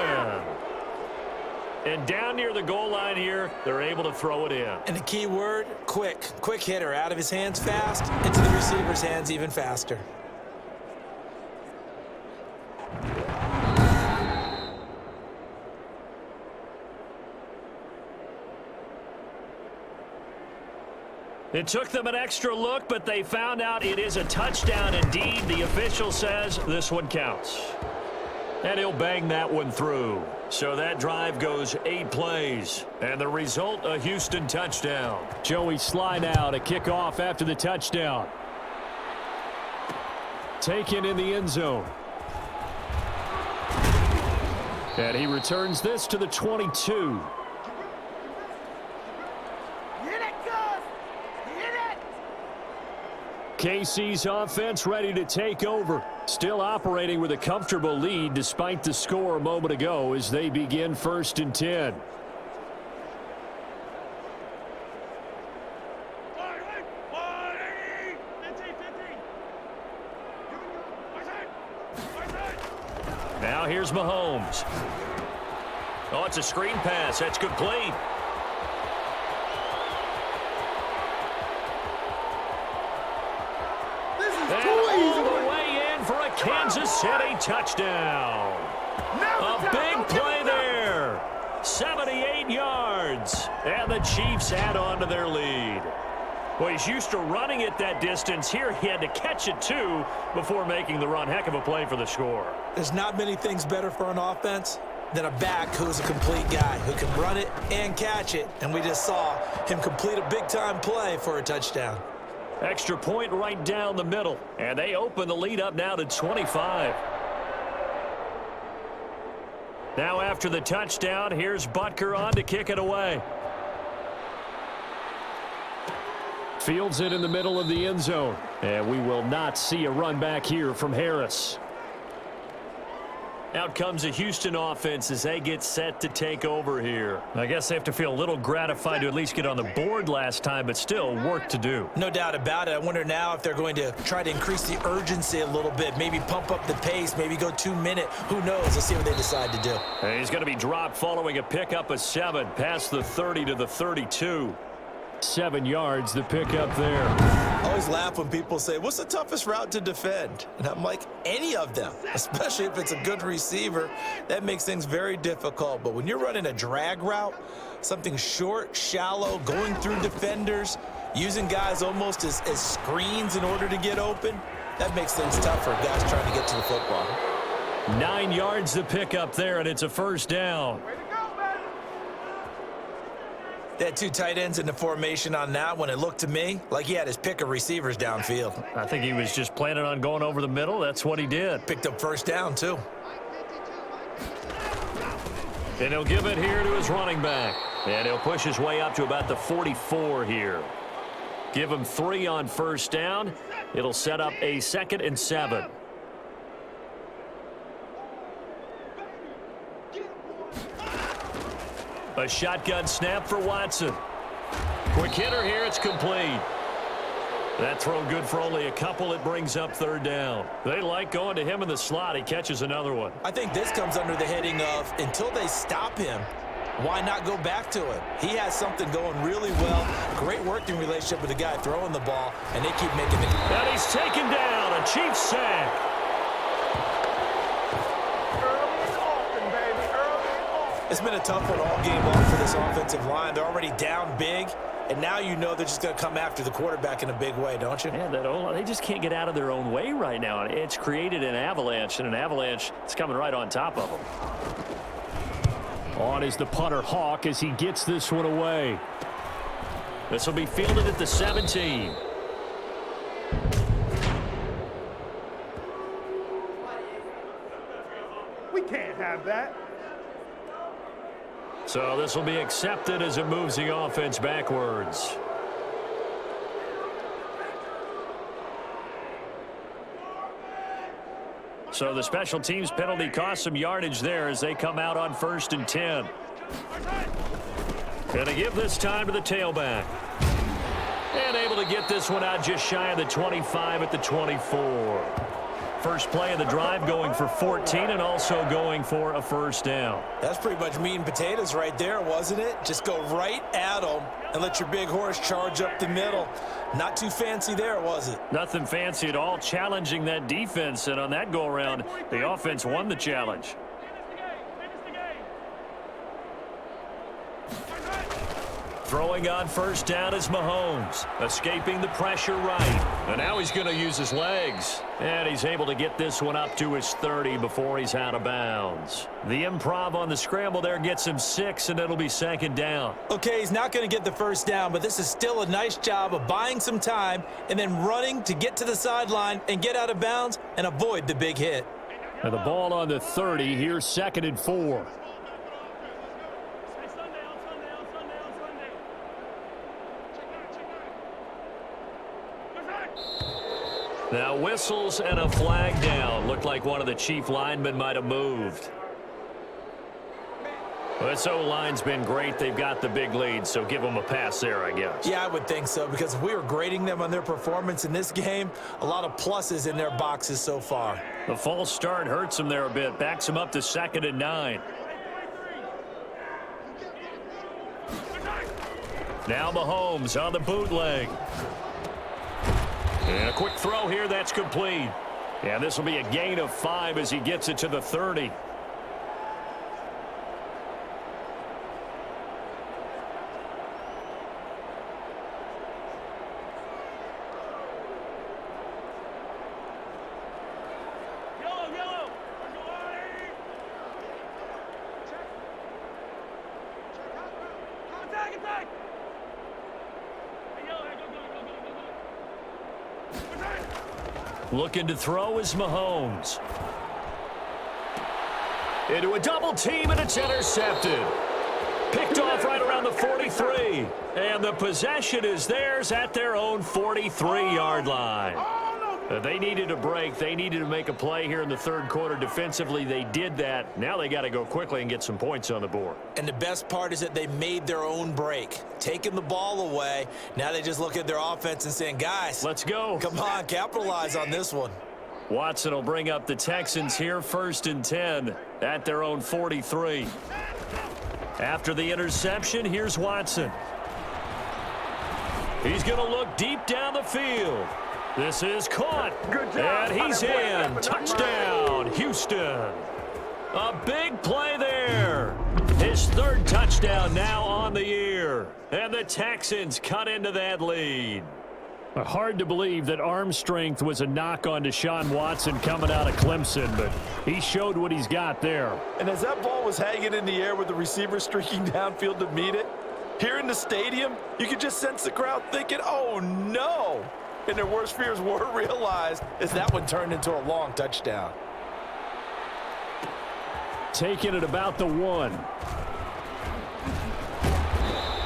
And down near the goal line here, they're able to throw it in. And the key word, quick. Quick hitter, out of his hands fast, into the receiver's hands even faster. It took them an extra look, but they found out it is a touchdown indeed. The official says this one counts. And he'll bang that one through. So that drive goes 8 plays. And the result, a Houston touchdown. Joey Sly now to kick off after the touchdown. Taken in the end zone. And he returns this to the 22. KC's offense ready to take over. Still operating with a comfortable lead despite the score a moment ago as they begin 1st and 10. Now here's Mahomes. Oh, it's a screen pass. That's complete. Kansas City touchdown. A big play there. 78 yards. And the Chiefs add on to their lead. Well, he's used to running it that distance. Here he had to catch it, too, before making the run. Heck of a play for the score. There's not many things better for an offense than a back who's a complete guy who can run it and catch it. And we just saw him complete a big-time play for a touchdown. Extra point right down the middle. And they open the lead up now to 25. Now after the touchdown, here's Butker on to kick it away. Fields it in the middle of the end zone. And we will not see a run back here from Harris. Out comes a Houston offense as they get set to take over here. I guess they have to feel a little gratified to at least get on the board last time, but still work to do. No doubt about it. I wonder now if they're going to try to increase the urgency a little bit, maybe pump up the pace, maybe go 2-minute. Who knows? Let's see what they decide to do. And he's going to be dropped following a pickup of 7 past the 30 to the 32. 7 yards, the pickup there. I always laugh when people say, what's the toughest route to defend? And I'm like, any of them, especially if it's a good receiver. That makes things very difficult. But when you're running a drag route, something short, shallow, going through defenders, using guys almost as screens in order to get open, that makes things tough for guys trying to get to the football. 9 yards the pickup there, and it's a first down. They had 2 tight ends in the formation on that one. It looked to me like he had his pick of receivers downfield. I think he was just planning on going over the middle. That's what he did. Picked up first down, too. And he'll give it here to his running back. And he'll push his way up to about the 44 here. Give him 3 on first down. It'll set up a 2nd and 7. A shotgun snap for Watson. Quick hitter here. It's complete. That throw good for only a couple. It brings up 3rd down. They like going to him in the slot. He catches another one. I think this comes under the heading of until they stop him, why not go back to him? He has something going really well. Great working relationship with the guy throwing the ball, and they keep making it. And he's taken down. A Chiefs sack. It's been a tough one all game long for this offensive line. They're already down big, and now you know they're just going to come after the quarterback in a big way, don't you? Yeah, they just can't get out of their own way right now. It's created an avalanche, and an avalanche is coming right on top of them. On is the punter Hawk as he gets this one away. This will be fielded at the 17. We can't have that. So this will be accepted as it moves the offense backwards. So the special teams penalty cost some yardage there as they come out on 1st and 10. Going to give this time to the tailback. And able to get this one out just shy of the 25 at the 24. First play of the drive going for 14 and also going for a first down. That's pretty much meat and potatoes right there, wasn't it? Just go right at them and let your big horse charge up the middle. Not too fancy there, was it? Nothing fancy at all, challenging that defense. And on that go-around, the offense won the challenge. Throwing on first down is Mahomes, escaping the pressure right. And now he's going to use his legs. And he's able to get this one up to his 30 before he's out of bounds. The improv on the scramble there gets him 6, and it'll be second down. Okay, he's not going to get the first down, but this is still a nice job of buying some time and then running to get to the sideline and get out of bounds and avoid the big hit. And the ball on the 30. Here's 2nd and 4. Now whistles and a flag down. Looked like one of the chief linemen might have moved. Well, this O-line's been great. They've got the big lead, so give them a pass there, I guess. Yeah, I would think so, because if we were grading them on their performance in this game, a lot of pluses in their boxes so far. The false start hurts them there a bit. Backs them up to 2nd and 9. Now Mahomes on the bootleg. And a quick throw here, that's complete. And this will be a gain of 5 as he gets it to the 30. Looking to throw is Mahomes. Into a double team, and it's intercepted. Picked off right around the 43. And the possession is theirs at their own 43-yard line. They needed a break. They needed to make a play here in the third quarter defensively. They did that. Now they got to go quickly and get some points on the board. And the best part is that they made their own break, taking the ball away. Now they just look at their offense and saying, guys, let's go. Come on, capitalize on this one. Watson will bring up the Texans here, 1st and 10 at their own 43. After the interception, here's Watson. He's going to look deep down the field. This is caught, and he's in. Touchdown, Houston. A big play there. His 3rd touchdown now on the year. And the Texans cut into that lead. Hard to believe that arm strength was a knock on Deshaun Watson coming out of Clemson, but he showed what he's got there. And as that ball was hanging in the air with the receiver streaking downfield to meet it, here in the stadium, you could just sense the crowd thinking, oh, no. And their worst fears were realized as that one turned into a long touchdown. Taking it about the 1.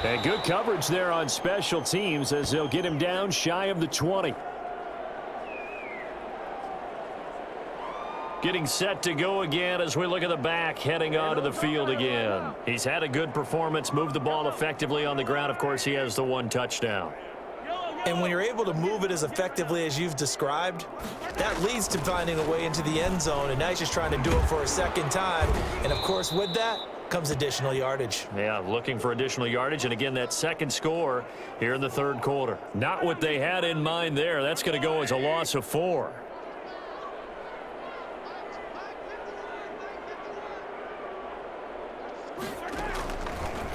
And good coverage there on special teams as they'll get him down shy of the 20. Getting set to go again as we look at the back heading onto the field again. He's had a good performance, moved the ball effectively on the ground. Of course, he has the 1 touchdown. And when you're able to move it as effectively as you've described, that leads to finding a way into the end zone, and now he's just trying to do it for a 2nd time. And, of course, with that comes additional yardage. Yeah, looking for additional yardage, and again, that 2nd score here in the 3rd quarter. Not what they had in mind there. That's going to go as a loss of 4.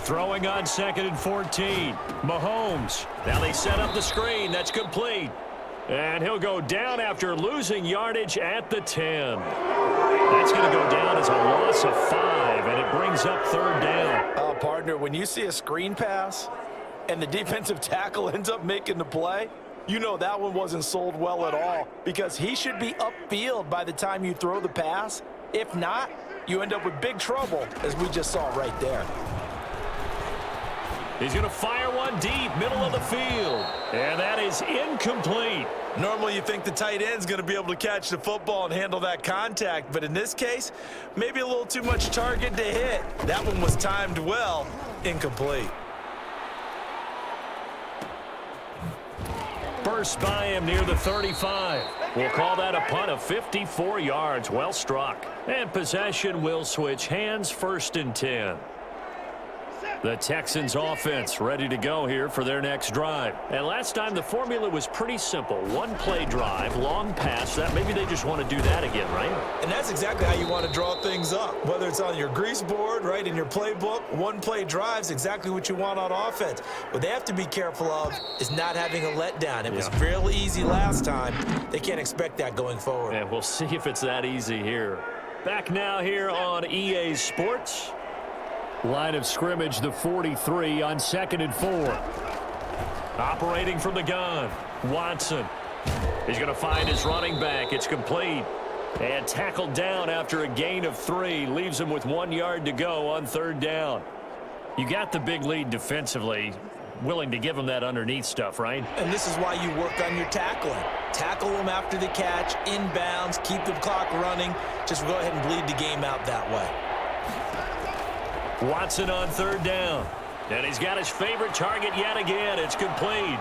Throwing on 2nd and 14. Mahomes. Now they set up the screen. That's complete. And he'll go down after losing yardage at the 10. That's going to go down as a loss of 5, and it brings up 3rd down. Oh, partner, when you see a screen pass and the defensive tackle ends up making the play, you know that one wasn't sold well at all, because he should be upfield by the time you throw the pass. If not, you end up with big trouble, as we just saw right there. He's going to fire one deep, middle of the field. And that is incomplete. Normally you think the tight end's going to be able to catch the football and handle that contact, but in this case, maybe a little too much target to hit. That one was timed well, incomplete. Burst by him near the 35. We'll call that a punt of 54 yards. Well struck. And possession will switch hands, 1st and 10. The Texans offense ready to go here for their next drive. And last time the formula was pretty simple. One play drive, long pass. That maybe they just want to do that again, right? And that's exactly how you want to draw things up. Whether it's on your grease board, right, in your playbook, one play drives exactly what you want on offense. What they have to be careful of is not having a letdown. It was real easy last time. They can't expect that going forward. And we'll see if it's that easy here. Back now here on EA Sports. Line of scrimmage, the 43 on 2nd and 4. Operating from the gun, Watson. He's going to find his running back. It's complete. And tackled down after a gain of 3. Leaves him with 1 yard to go on 3rd down. You got the big lead defensively. Willing to give him that underneath stuff, right? And this is why you work on your tackling. Tackle them after the catch, inbounds, keep the clock running. Just go ahead and bleed the game out that way. Watson on 3rd down. And he's got his favorite target yet again. It's complete.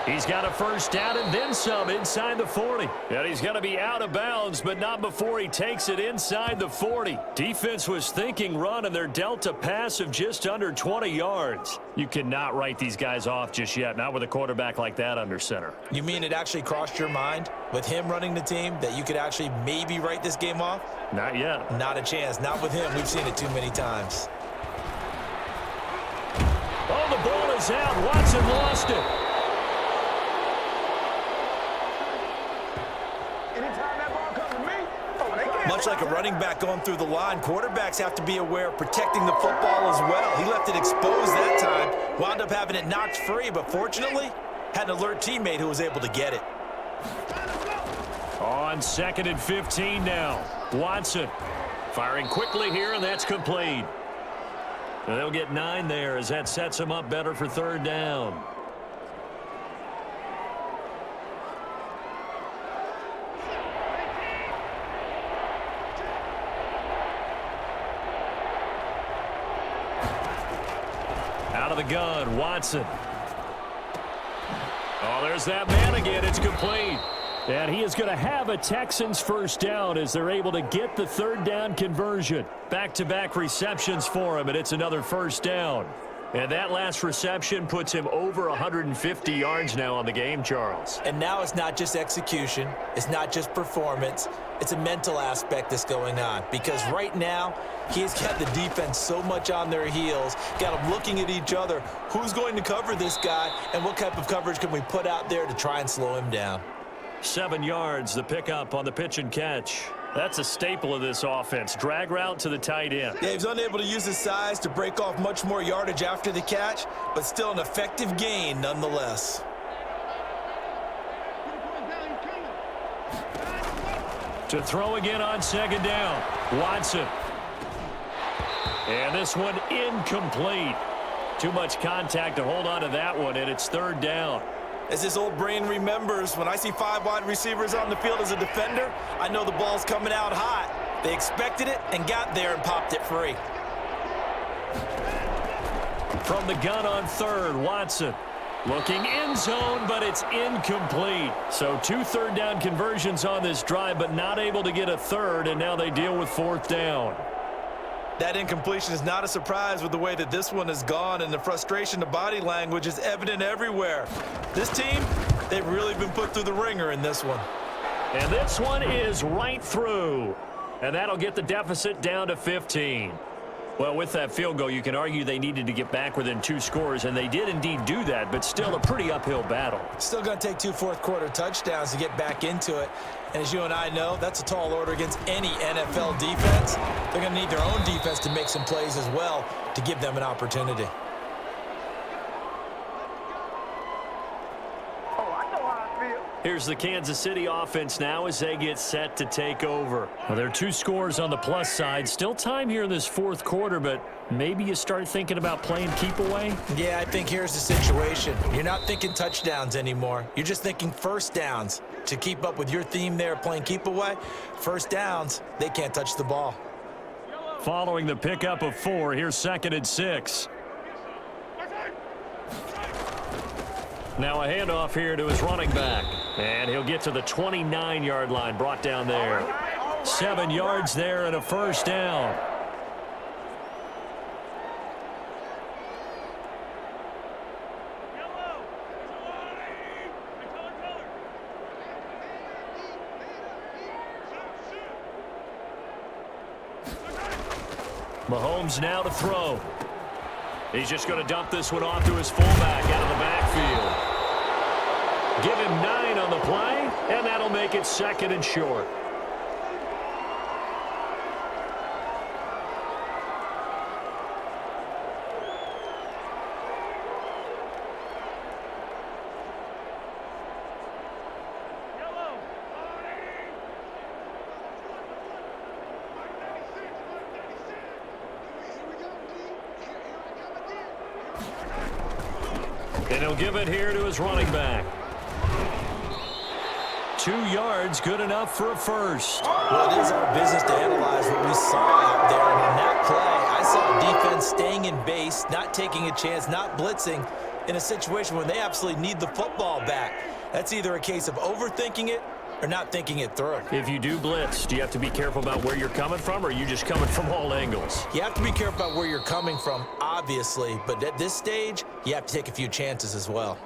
He's got a 1st down and then some inside the 40. And he's going to be out of bounds, but not before he takes it inside the 40. Defense was thinking run, and they're dealt a pass of just under 20 yards. You cannot write these guys off just yet, not with a quarterback like that under center. You mean it actually crossed your mind with him running the team that you could actually maybe write this game off? Not yet. Not a chance. Not with him. We've seen it too many times. Oh, the ball is out. Watson lost it. Much like a running back going through the line, quarterbacks have to be aware of protecting the football as well. He left it exposed that time, wound up having it knocked free, but fortunately, had an alert teammate who was able to get it. On 2nd and 15 now. Watson firing quickly here, and that's complete. And they'll get 9 there as that sets them up better for 3rd down. Out of the gun, Watson. Oh, there's that man again. It's complete. And he is going to have a Texans 1st down as they're able to get the 3rd down conversion. Back-to-back receptions for him, and it's another 1st down. And that last reception puts him over 150 yards now on the game, Charles. And now it's not just execution. It's not just performance. It's a mental aspect that's going on. Because right now, he's got the defense so much on their heels, got them looking at each other. Who's going to cover this guy, and what type of coverage can we put out there to try and slow him down? 7 yards, the pickup on the pitch and catch. That's a staple of this offense. Drag route to the tight end. Yeah, he's unable to use his size to break off much more yardage after the catch, but still an effective gain nonetheless. To throw again on 2nd down. Watson. And this one incomplete. Too much contact to hold on to that one, and it's 3rd down. As his old brain remembers, when I see 5 wide receivers on the field as a defender, I know the ball's coming out hot. They expected it and got there and popped it free. From the gun on 3rd, Watson. Looking end zone, but it's incomplete. So 2 3rd down conversions on this drive, but not able to get a 3rd, and now they deal with 4th down. That incompletion is not a surprise with the way that this one has gone, and the frustration, the body language is evident everywhere. This team, they've really been put through the ringer in this one. And this one is right through. And that'll get the deficit down to 15. Well, with that field goal, you can argue they needed to get back within 2 scores, and they did indeed do that, but still a pretty uphill battle. Still going to take 2 fourth-quarter touchdowns to get back into it. And as you and I know, that's a tall order against any NFL defense. They're going to need their own defense to make some plays as well to give them an opportunity. Here's the Kansas City offense now as they get set to take over. Well, there are 2 scores on the plus side. Still time here in this 4th quarter, but maybe you start thinking about playing keep away? Yeah, I think here's the situation. You're not thinking touchdowns anymore. You're just thinking 1st downs. To keep up with your theme there, playing keep away, 1st downs, they can't touch the ball. Following the pickup of 4, here's 2nd and 6. Now a handoff here to his running back. And he'll get to the 29-yard line, brought down there. 7 yards there and a 1st down. Mahomes now to throw. He's just going to dump this one off to his fullback out of the backfield. Give him 9 on the play, and that'll make it 2nd and short. And he'll give it here to his running back. 2 yards, good enough for a first. Well, it is our business to analyze what we saw out there. And on that play, I saw defense staying in base, not taking a chance, not blitzing in a situation where they absolutely need the football back. That's either a case of overthinking it or not thinking it through. If you do blitz, do you have to be careful about where you're coming from, or are you just coming from all angles? You have to be careful about where you're coming from, obviously. But at this stage, you have to take a few chances as well.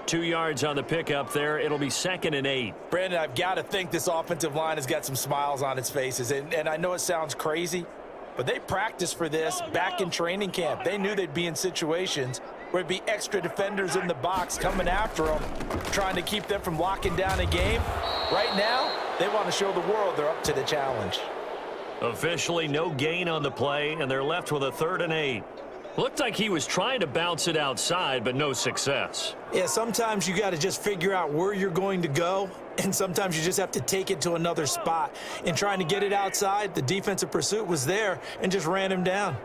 2 yards on the pickup there. It'll be 2nd and 8. Brandon, I've got to think this offensive line has got some smiles on its faces. And I know it sounds crazy, but they practiced for this back in training camp. They knew they'd be in situations where it'd be extra defenders in the box coming after them, trying to keep them from locking down a game. Right now, they want to show the world they're up to the challenge. Officially no gain on the play, and they're left with a 3rd and 8. Looked like he was trying to bounce it outside, but no success. Yeah, sometimes you got to just figure out where you're going to go, and sometimes you just have to take it to another spot. In trying to get it outside, the defensive pursuit was there and just ran him down.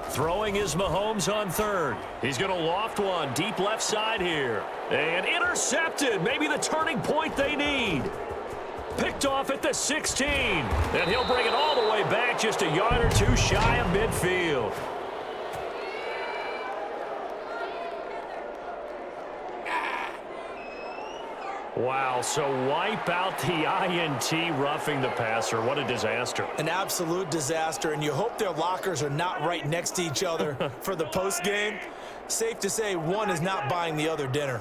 Throwing is Mahomes on 3rd. He's going to loft one deep left side here. And intercepted. Maybe the turning point they need. Picked off at the 16. And he'll bring it all the way back just a yard or 2 shy of midfield. Wow, so wipe out the INT, roughing the passer. What a disaster. An absolute disaster, and you hope their lockers are not right next to each other for the post game. Safe to say one is not buying the other dinner.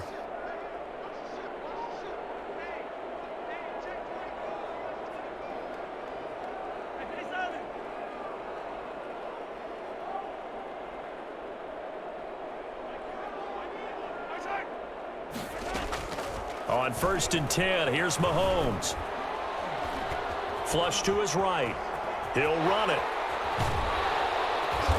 On 1st and 10, here's Mahomes. Flush to his right. He'll run it.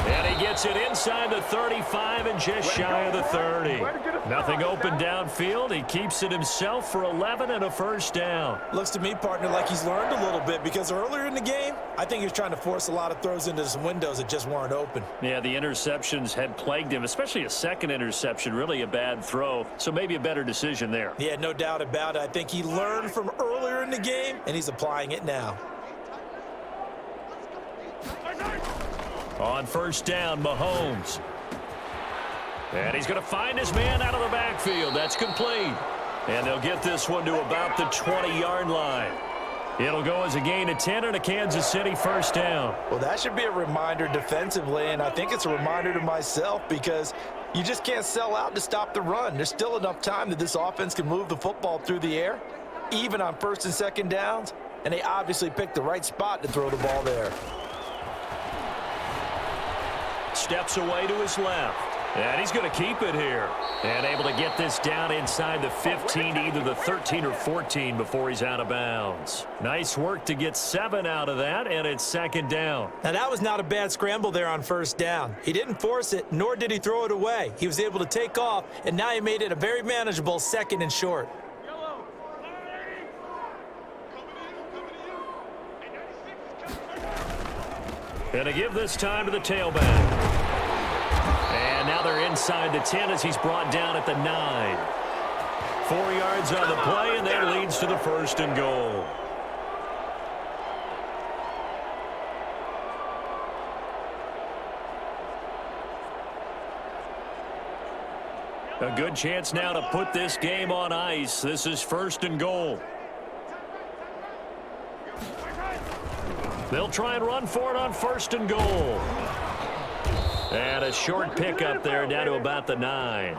And he gets it inside the 35 and just shy of the 30. Nothing open downfield. He keeps it himself for 11 and a first down. Looks to me, partner, like he's learned a little bit, because earlier in the game, I think he was trying to force a lot of throws into some windows that just weren't open. Yeah, the interceptions had plagued him, especially a second interception, really a bad throw. So maybe a better decision there. Yeah, no doubt about it. I think he learned from earlier in the game, and he's applying it now. On 1st down, Mahomes. And he's going to find his man out of the backfield. That's complete. And they'll get this one to about the 20-yard line. It'll go as a gain of 10 and a Kansas City first down. Well, that should be a reminder defensively, and I think it's a reminder to myself, because you just can't sell out to stop the run. There's still enough time that this offense can move the football through the air, even on 1st and 2nd downs, and they obviously picked the right spot to throw the ball there. Steps away to his left. And he's going to keep it here. And able to get this down inside the 15, either the 13 or 14 before he's out of bounds. Nice work to get 7 out of that, and it's 2nd down. Now, that was not a bad scramble there on 1st down. He didn't force it, nor did he throw it away. He was able to take off, and now he made it a very manageable 2nd and short. And to give this time to the tailback. And now they're inside the 10 as he's brought down at the 9. 4 yards on the play, and that leads to the 1st and goal. A good chance now to put this game on ice. This is 1st and goal. They'll try and run for it on 1st and goal. And a short pickup there down to about the 9.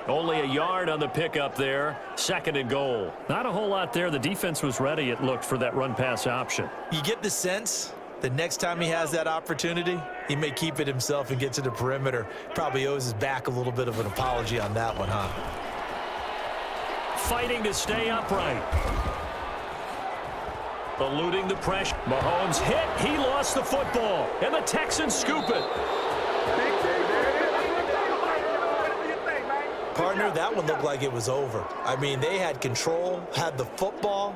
Only a yard on the pickup there. 2nd and goal. Not a whole lot there. The defense was ready, it looked, for that run-pass option. You get the sense the next time he has that opportunity, he may keep it himself and get to the perimeter. Probably owes his back a little bit of an apology on that one, huh? Fighting to stay upright. Eluding the pressure. Mahomes hit. He lost the football. And the Texans scoop it. Partner, that one looked like it was over. I mean, they had control, had the football,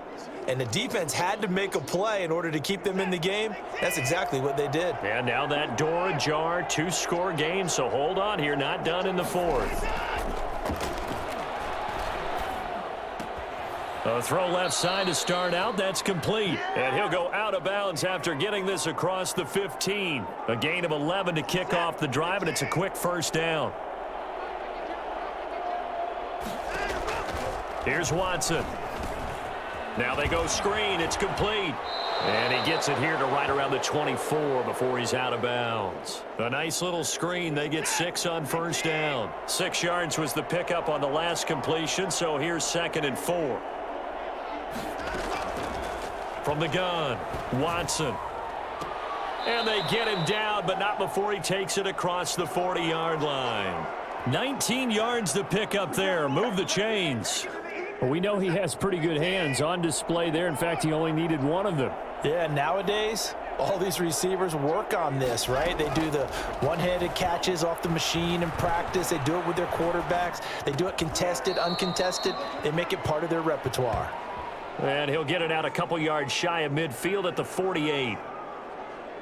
and the defense had to make a play in order to keep them in the game. That's exactly what they did. And now that door ajar, 2-score game, so hold on here, not done in the 4th. A throw left side to start out, that's complete. And he'll go out of bounds after getting this across the 15. A gain of 11 to kick off the drive, and it's a quick first down. Here's Watson. Now they go screen. It's complete. And he gets it here to right around the 24 before he's out of bounds. A nice little screen. They get 6 on first down. 6 yards was the pickup on the last completion, so here's 2nd and 4. From the gun, Watson. And they get him down, but not before he takes it across the 40-yard line. 19 yards to pick up there. Move the chains. Well, we know he has pretty good hands on display there. In fact, he only needed one of them. Yeah, nowadays, all these receivers work on this, right? They do the one-handed catches off the machine in practice. They do it with their quarterbacks. They do it contested, uncontested. They make it part of their repertoire. And he'll get it out a couple yards shy of midfield at the 48.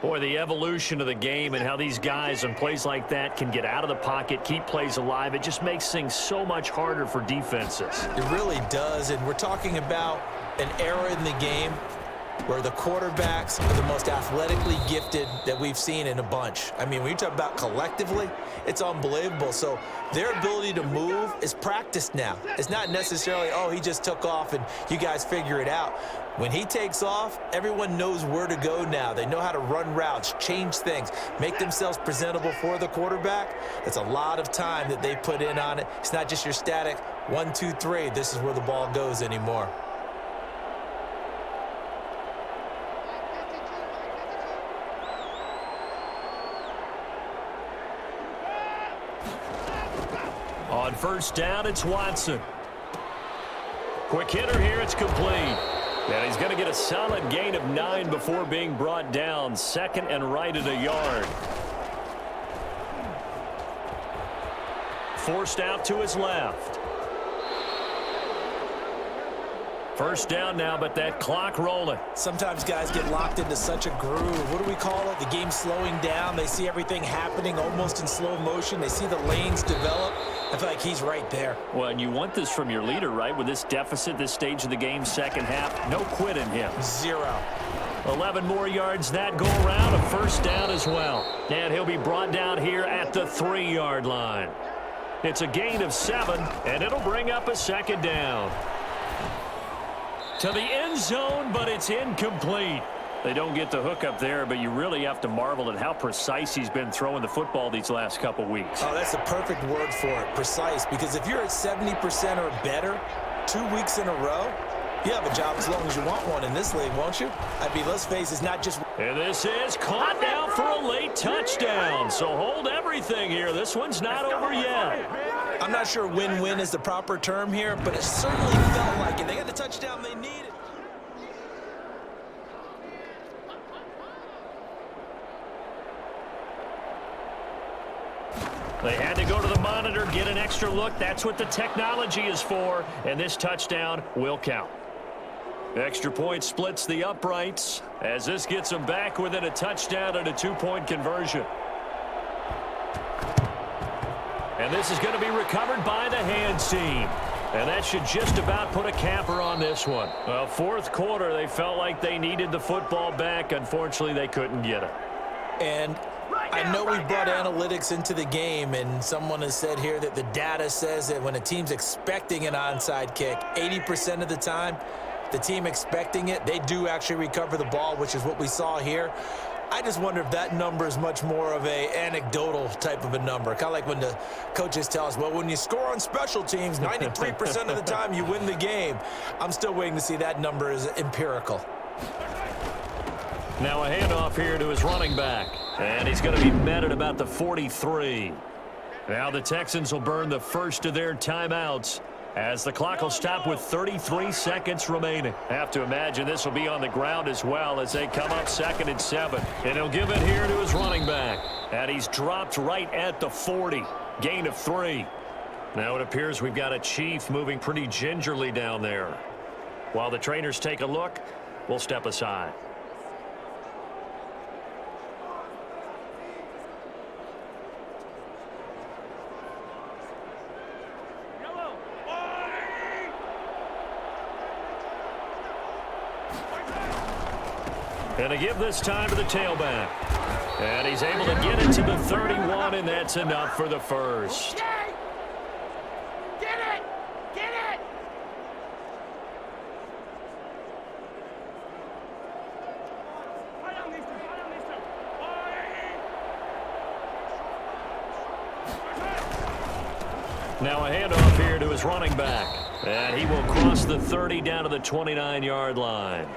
Boy, the evolution of the game and how these guys on plays like that can get out of the pocket, keep plays alive, it just makes things so much harder for defenses. It really does, and we're talking about an era in the game where the quarterbacks are the most athletically gifted that we've seen in a bunch. I mean, when you talk about collectively, it's unbelievable. So their ability to move is practiced now. It's not necessarily, oh, he just took off and you guys figure it out. When he takes off, everyone knows where to go now. They know how to run routes, change things, make themselves presentable for the quarterback. It's a lot of time that they put in on it. It's not just your static 1, 2, 3. This is where the ball goes anymore. On first down, it's Watson. Quick hitter here, it's complete. And he's going to get a solid gain of 9 before being brought down. 2nd and right at a yard. Forced out to his left. First down now, but that clock rolling. Sometimes guys get locked into such a groove. What do we call it? The game's slowing down. They see everything happening almost in slow motion. They see the lanes develop. I feel like he's right there. Well, and you want this from your leader, right? With this deficit, this stage of the game, second half, no quit in him. 0. 11 more yards that go around, a first down as well. And he'll be brought down here at the 3-yard line. It's a gain of 7, and it'll bring up a 2nd down. To the end zone, but it's incomplete. They don't get the hook up there, but you really have to marvel at how precise he's been throwing the football these last couple weeks. Oh, that's the perfect word for it, precise, because if you're at 70% or better 2 weeks in a row, you have a job as long as you want one in this league, won't you? I mean, let's face it, it's not just... And this is caught now for a late touchdown. So hold everything here. This one's not over yet. I'm not sure win-win is the proper term here, but it certainly felt like it. They got the touchdown they needed. They had to go to the monitor, get an extra look. That's what the technology is for. And this touchdown will count. Extra point splits the uprights as this gets them back within a touchdown and a 2-point conversion. And this is going to be recovered by the hands team. And that should just about put a capper on this one. Well, 4th quarter, they felt like they needed the football back. Unfortunately, they couldn't get it. And I know we brought analytics into the game, and someone has said here that the data says that when a team's expecting an onside kick, 80% of the time, the team expecting it, they do actually recover the ball, which is what we saw here. I just wonder if that number is much more of a anecdotal type of a number. Kind of like when the coaches tell us, well, when you score on special teams, 93% of the time you win the game. I'm still waiting to see that number is empirical. Now a handoff here to his running back. And he's going to be met at about the 43. Now the Texans will burn the first of their timeouts as the clock will stop with 33 seconds remaining. Have to imagine this will be on the ground as well as they come up 2nd and 7. And he'll give it here to his running back. And he's dropped right at the 40. Gain of 3. Now it appears we've got a Chief moving pretty gingerly down there. While the trainers take a look, we'll step aside. And to give this time to the tailback. And he's able to get it to the 31, and that's enough for the first. Okay. Get it! Get it! Now a handoff here to his running back. And he will cross the 30 down to the 29-yard line.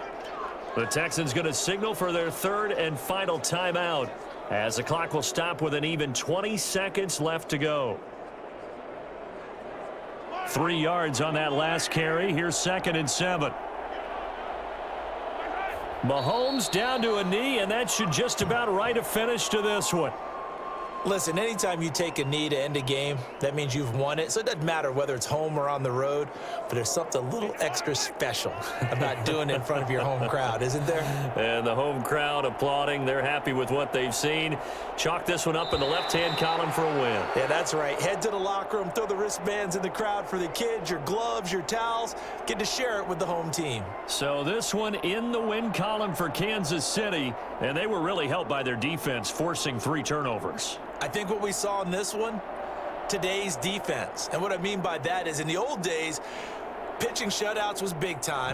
The Texans going to signal for their 3rd and final timeout as the clock will stop with an even 20 seconds left to go. 3 yards on that last carry. Here's 2nd and 7. Mahomes down to a knee, and that should just about write a finish to this one. Listen, anytime you take a knee to end a game, that means you've won it. So it doesn't matter whether it's home or on the road, but there's something a little extra special about doing it in front of your home crowd, isn't there? And the home crowd applauding. They're happy with what they've seen. Chalk this one up in the left-hand column for a win. Yeah, that's right. Head to the locker room, throw the wristbands in the crowd for the kids, your gloves, your towels. Get to share it with the home team. So this one in the win column for Kansas City, and they were really helped by their defense, forcing 3 turnovers. I think what we saw in this one, today's defense. And what I mean by that is in the old days, pitching shutouts was big time.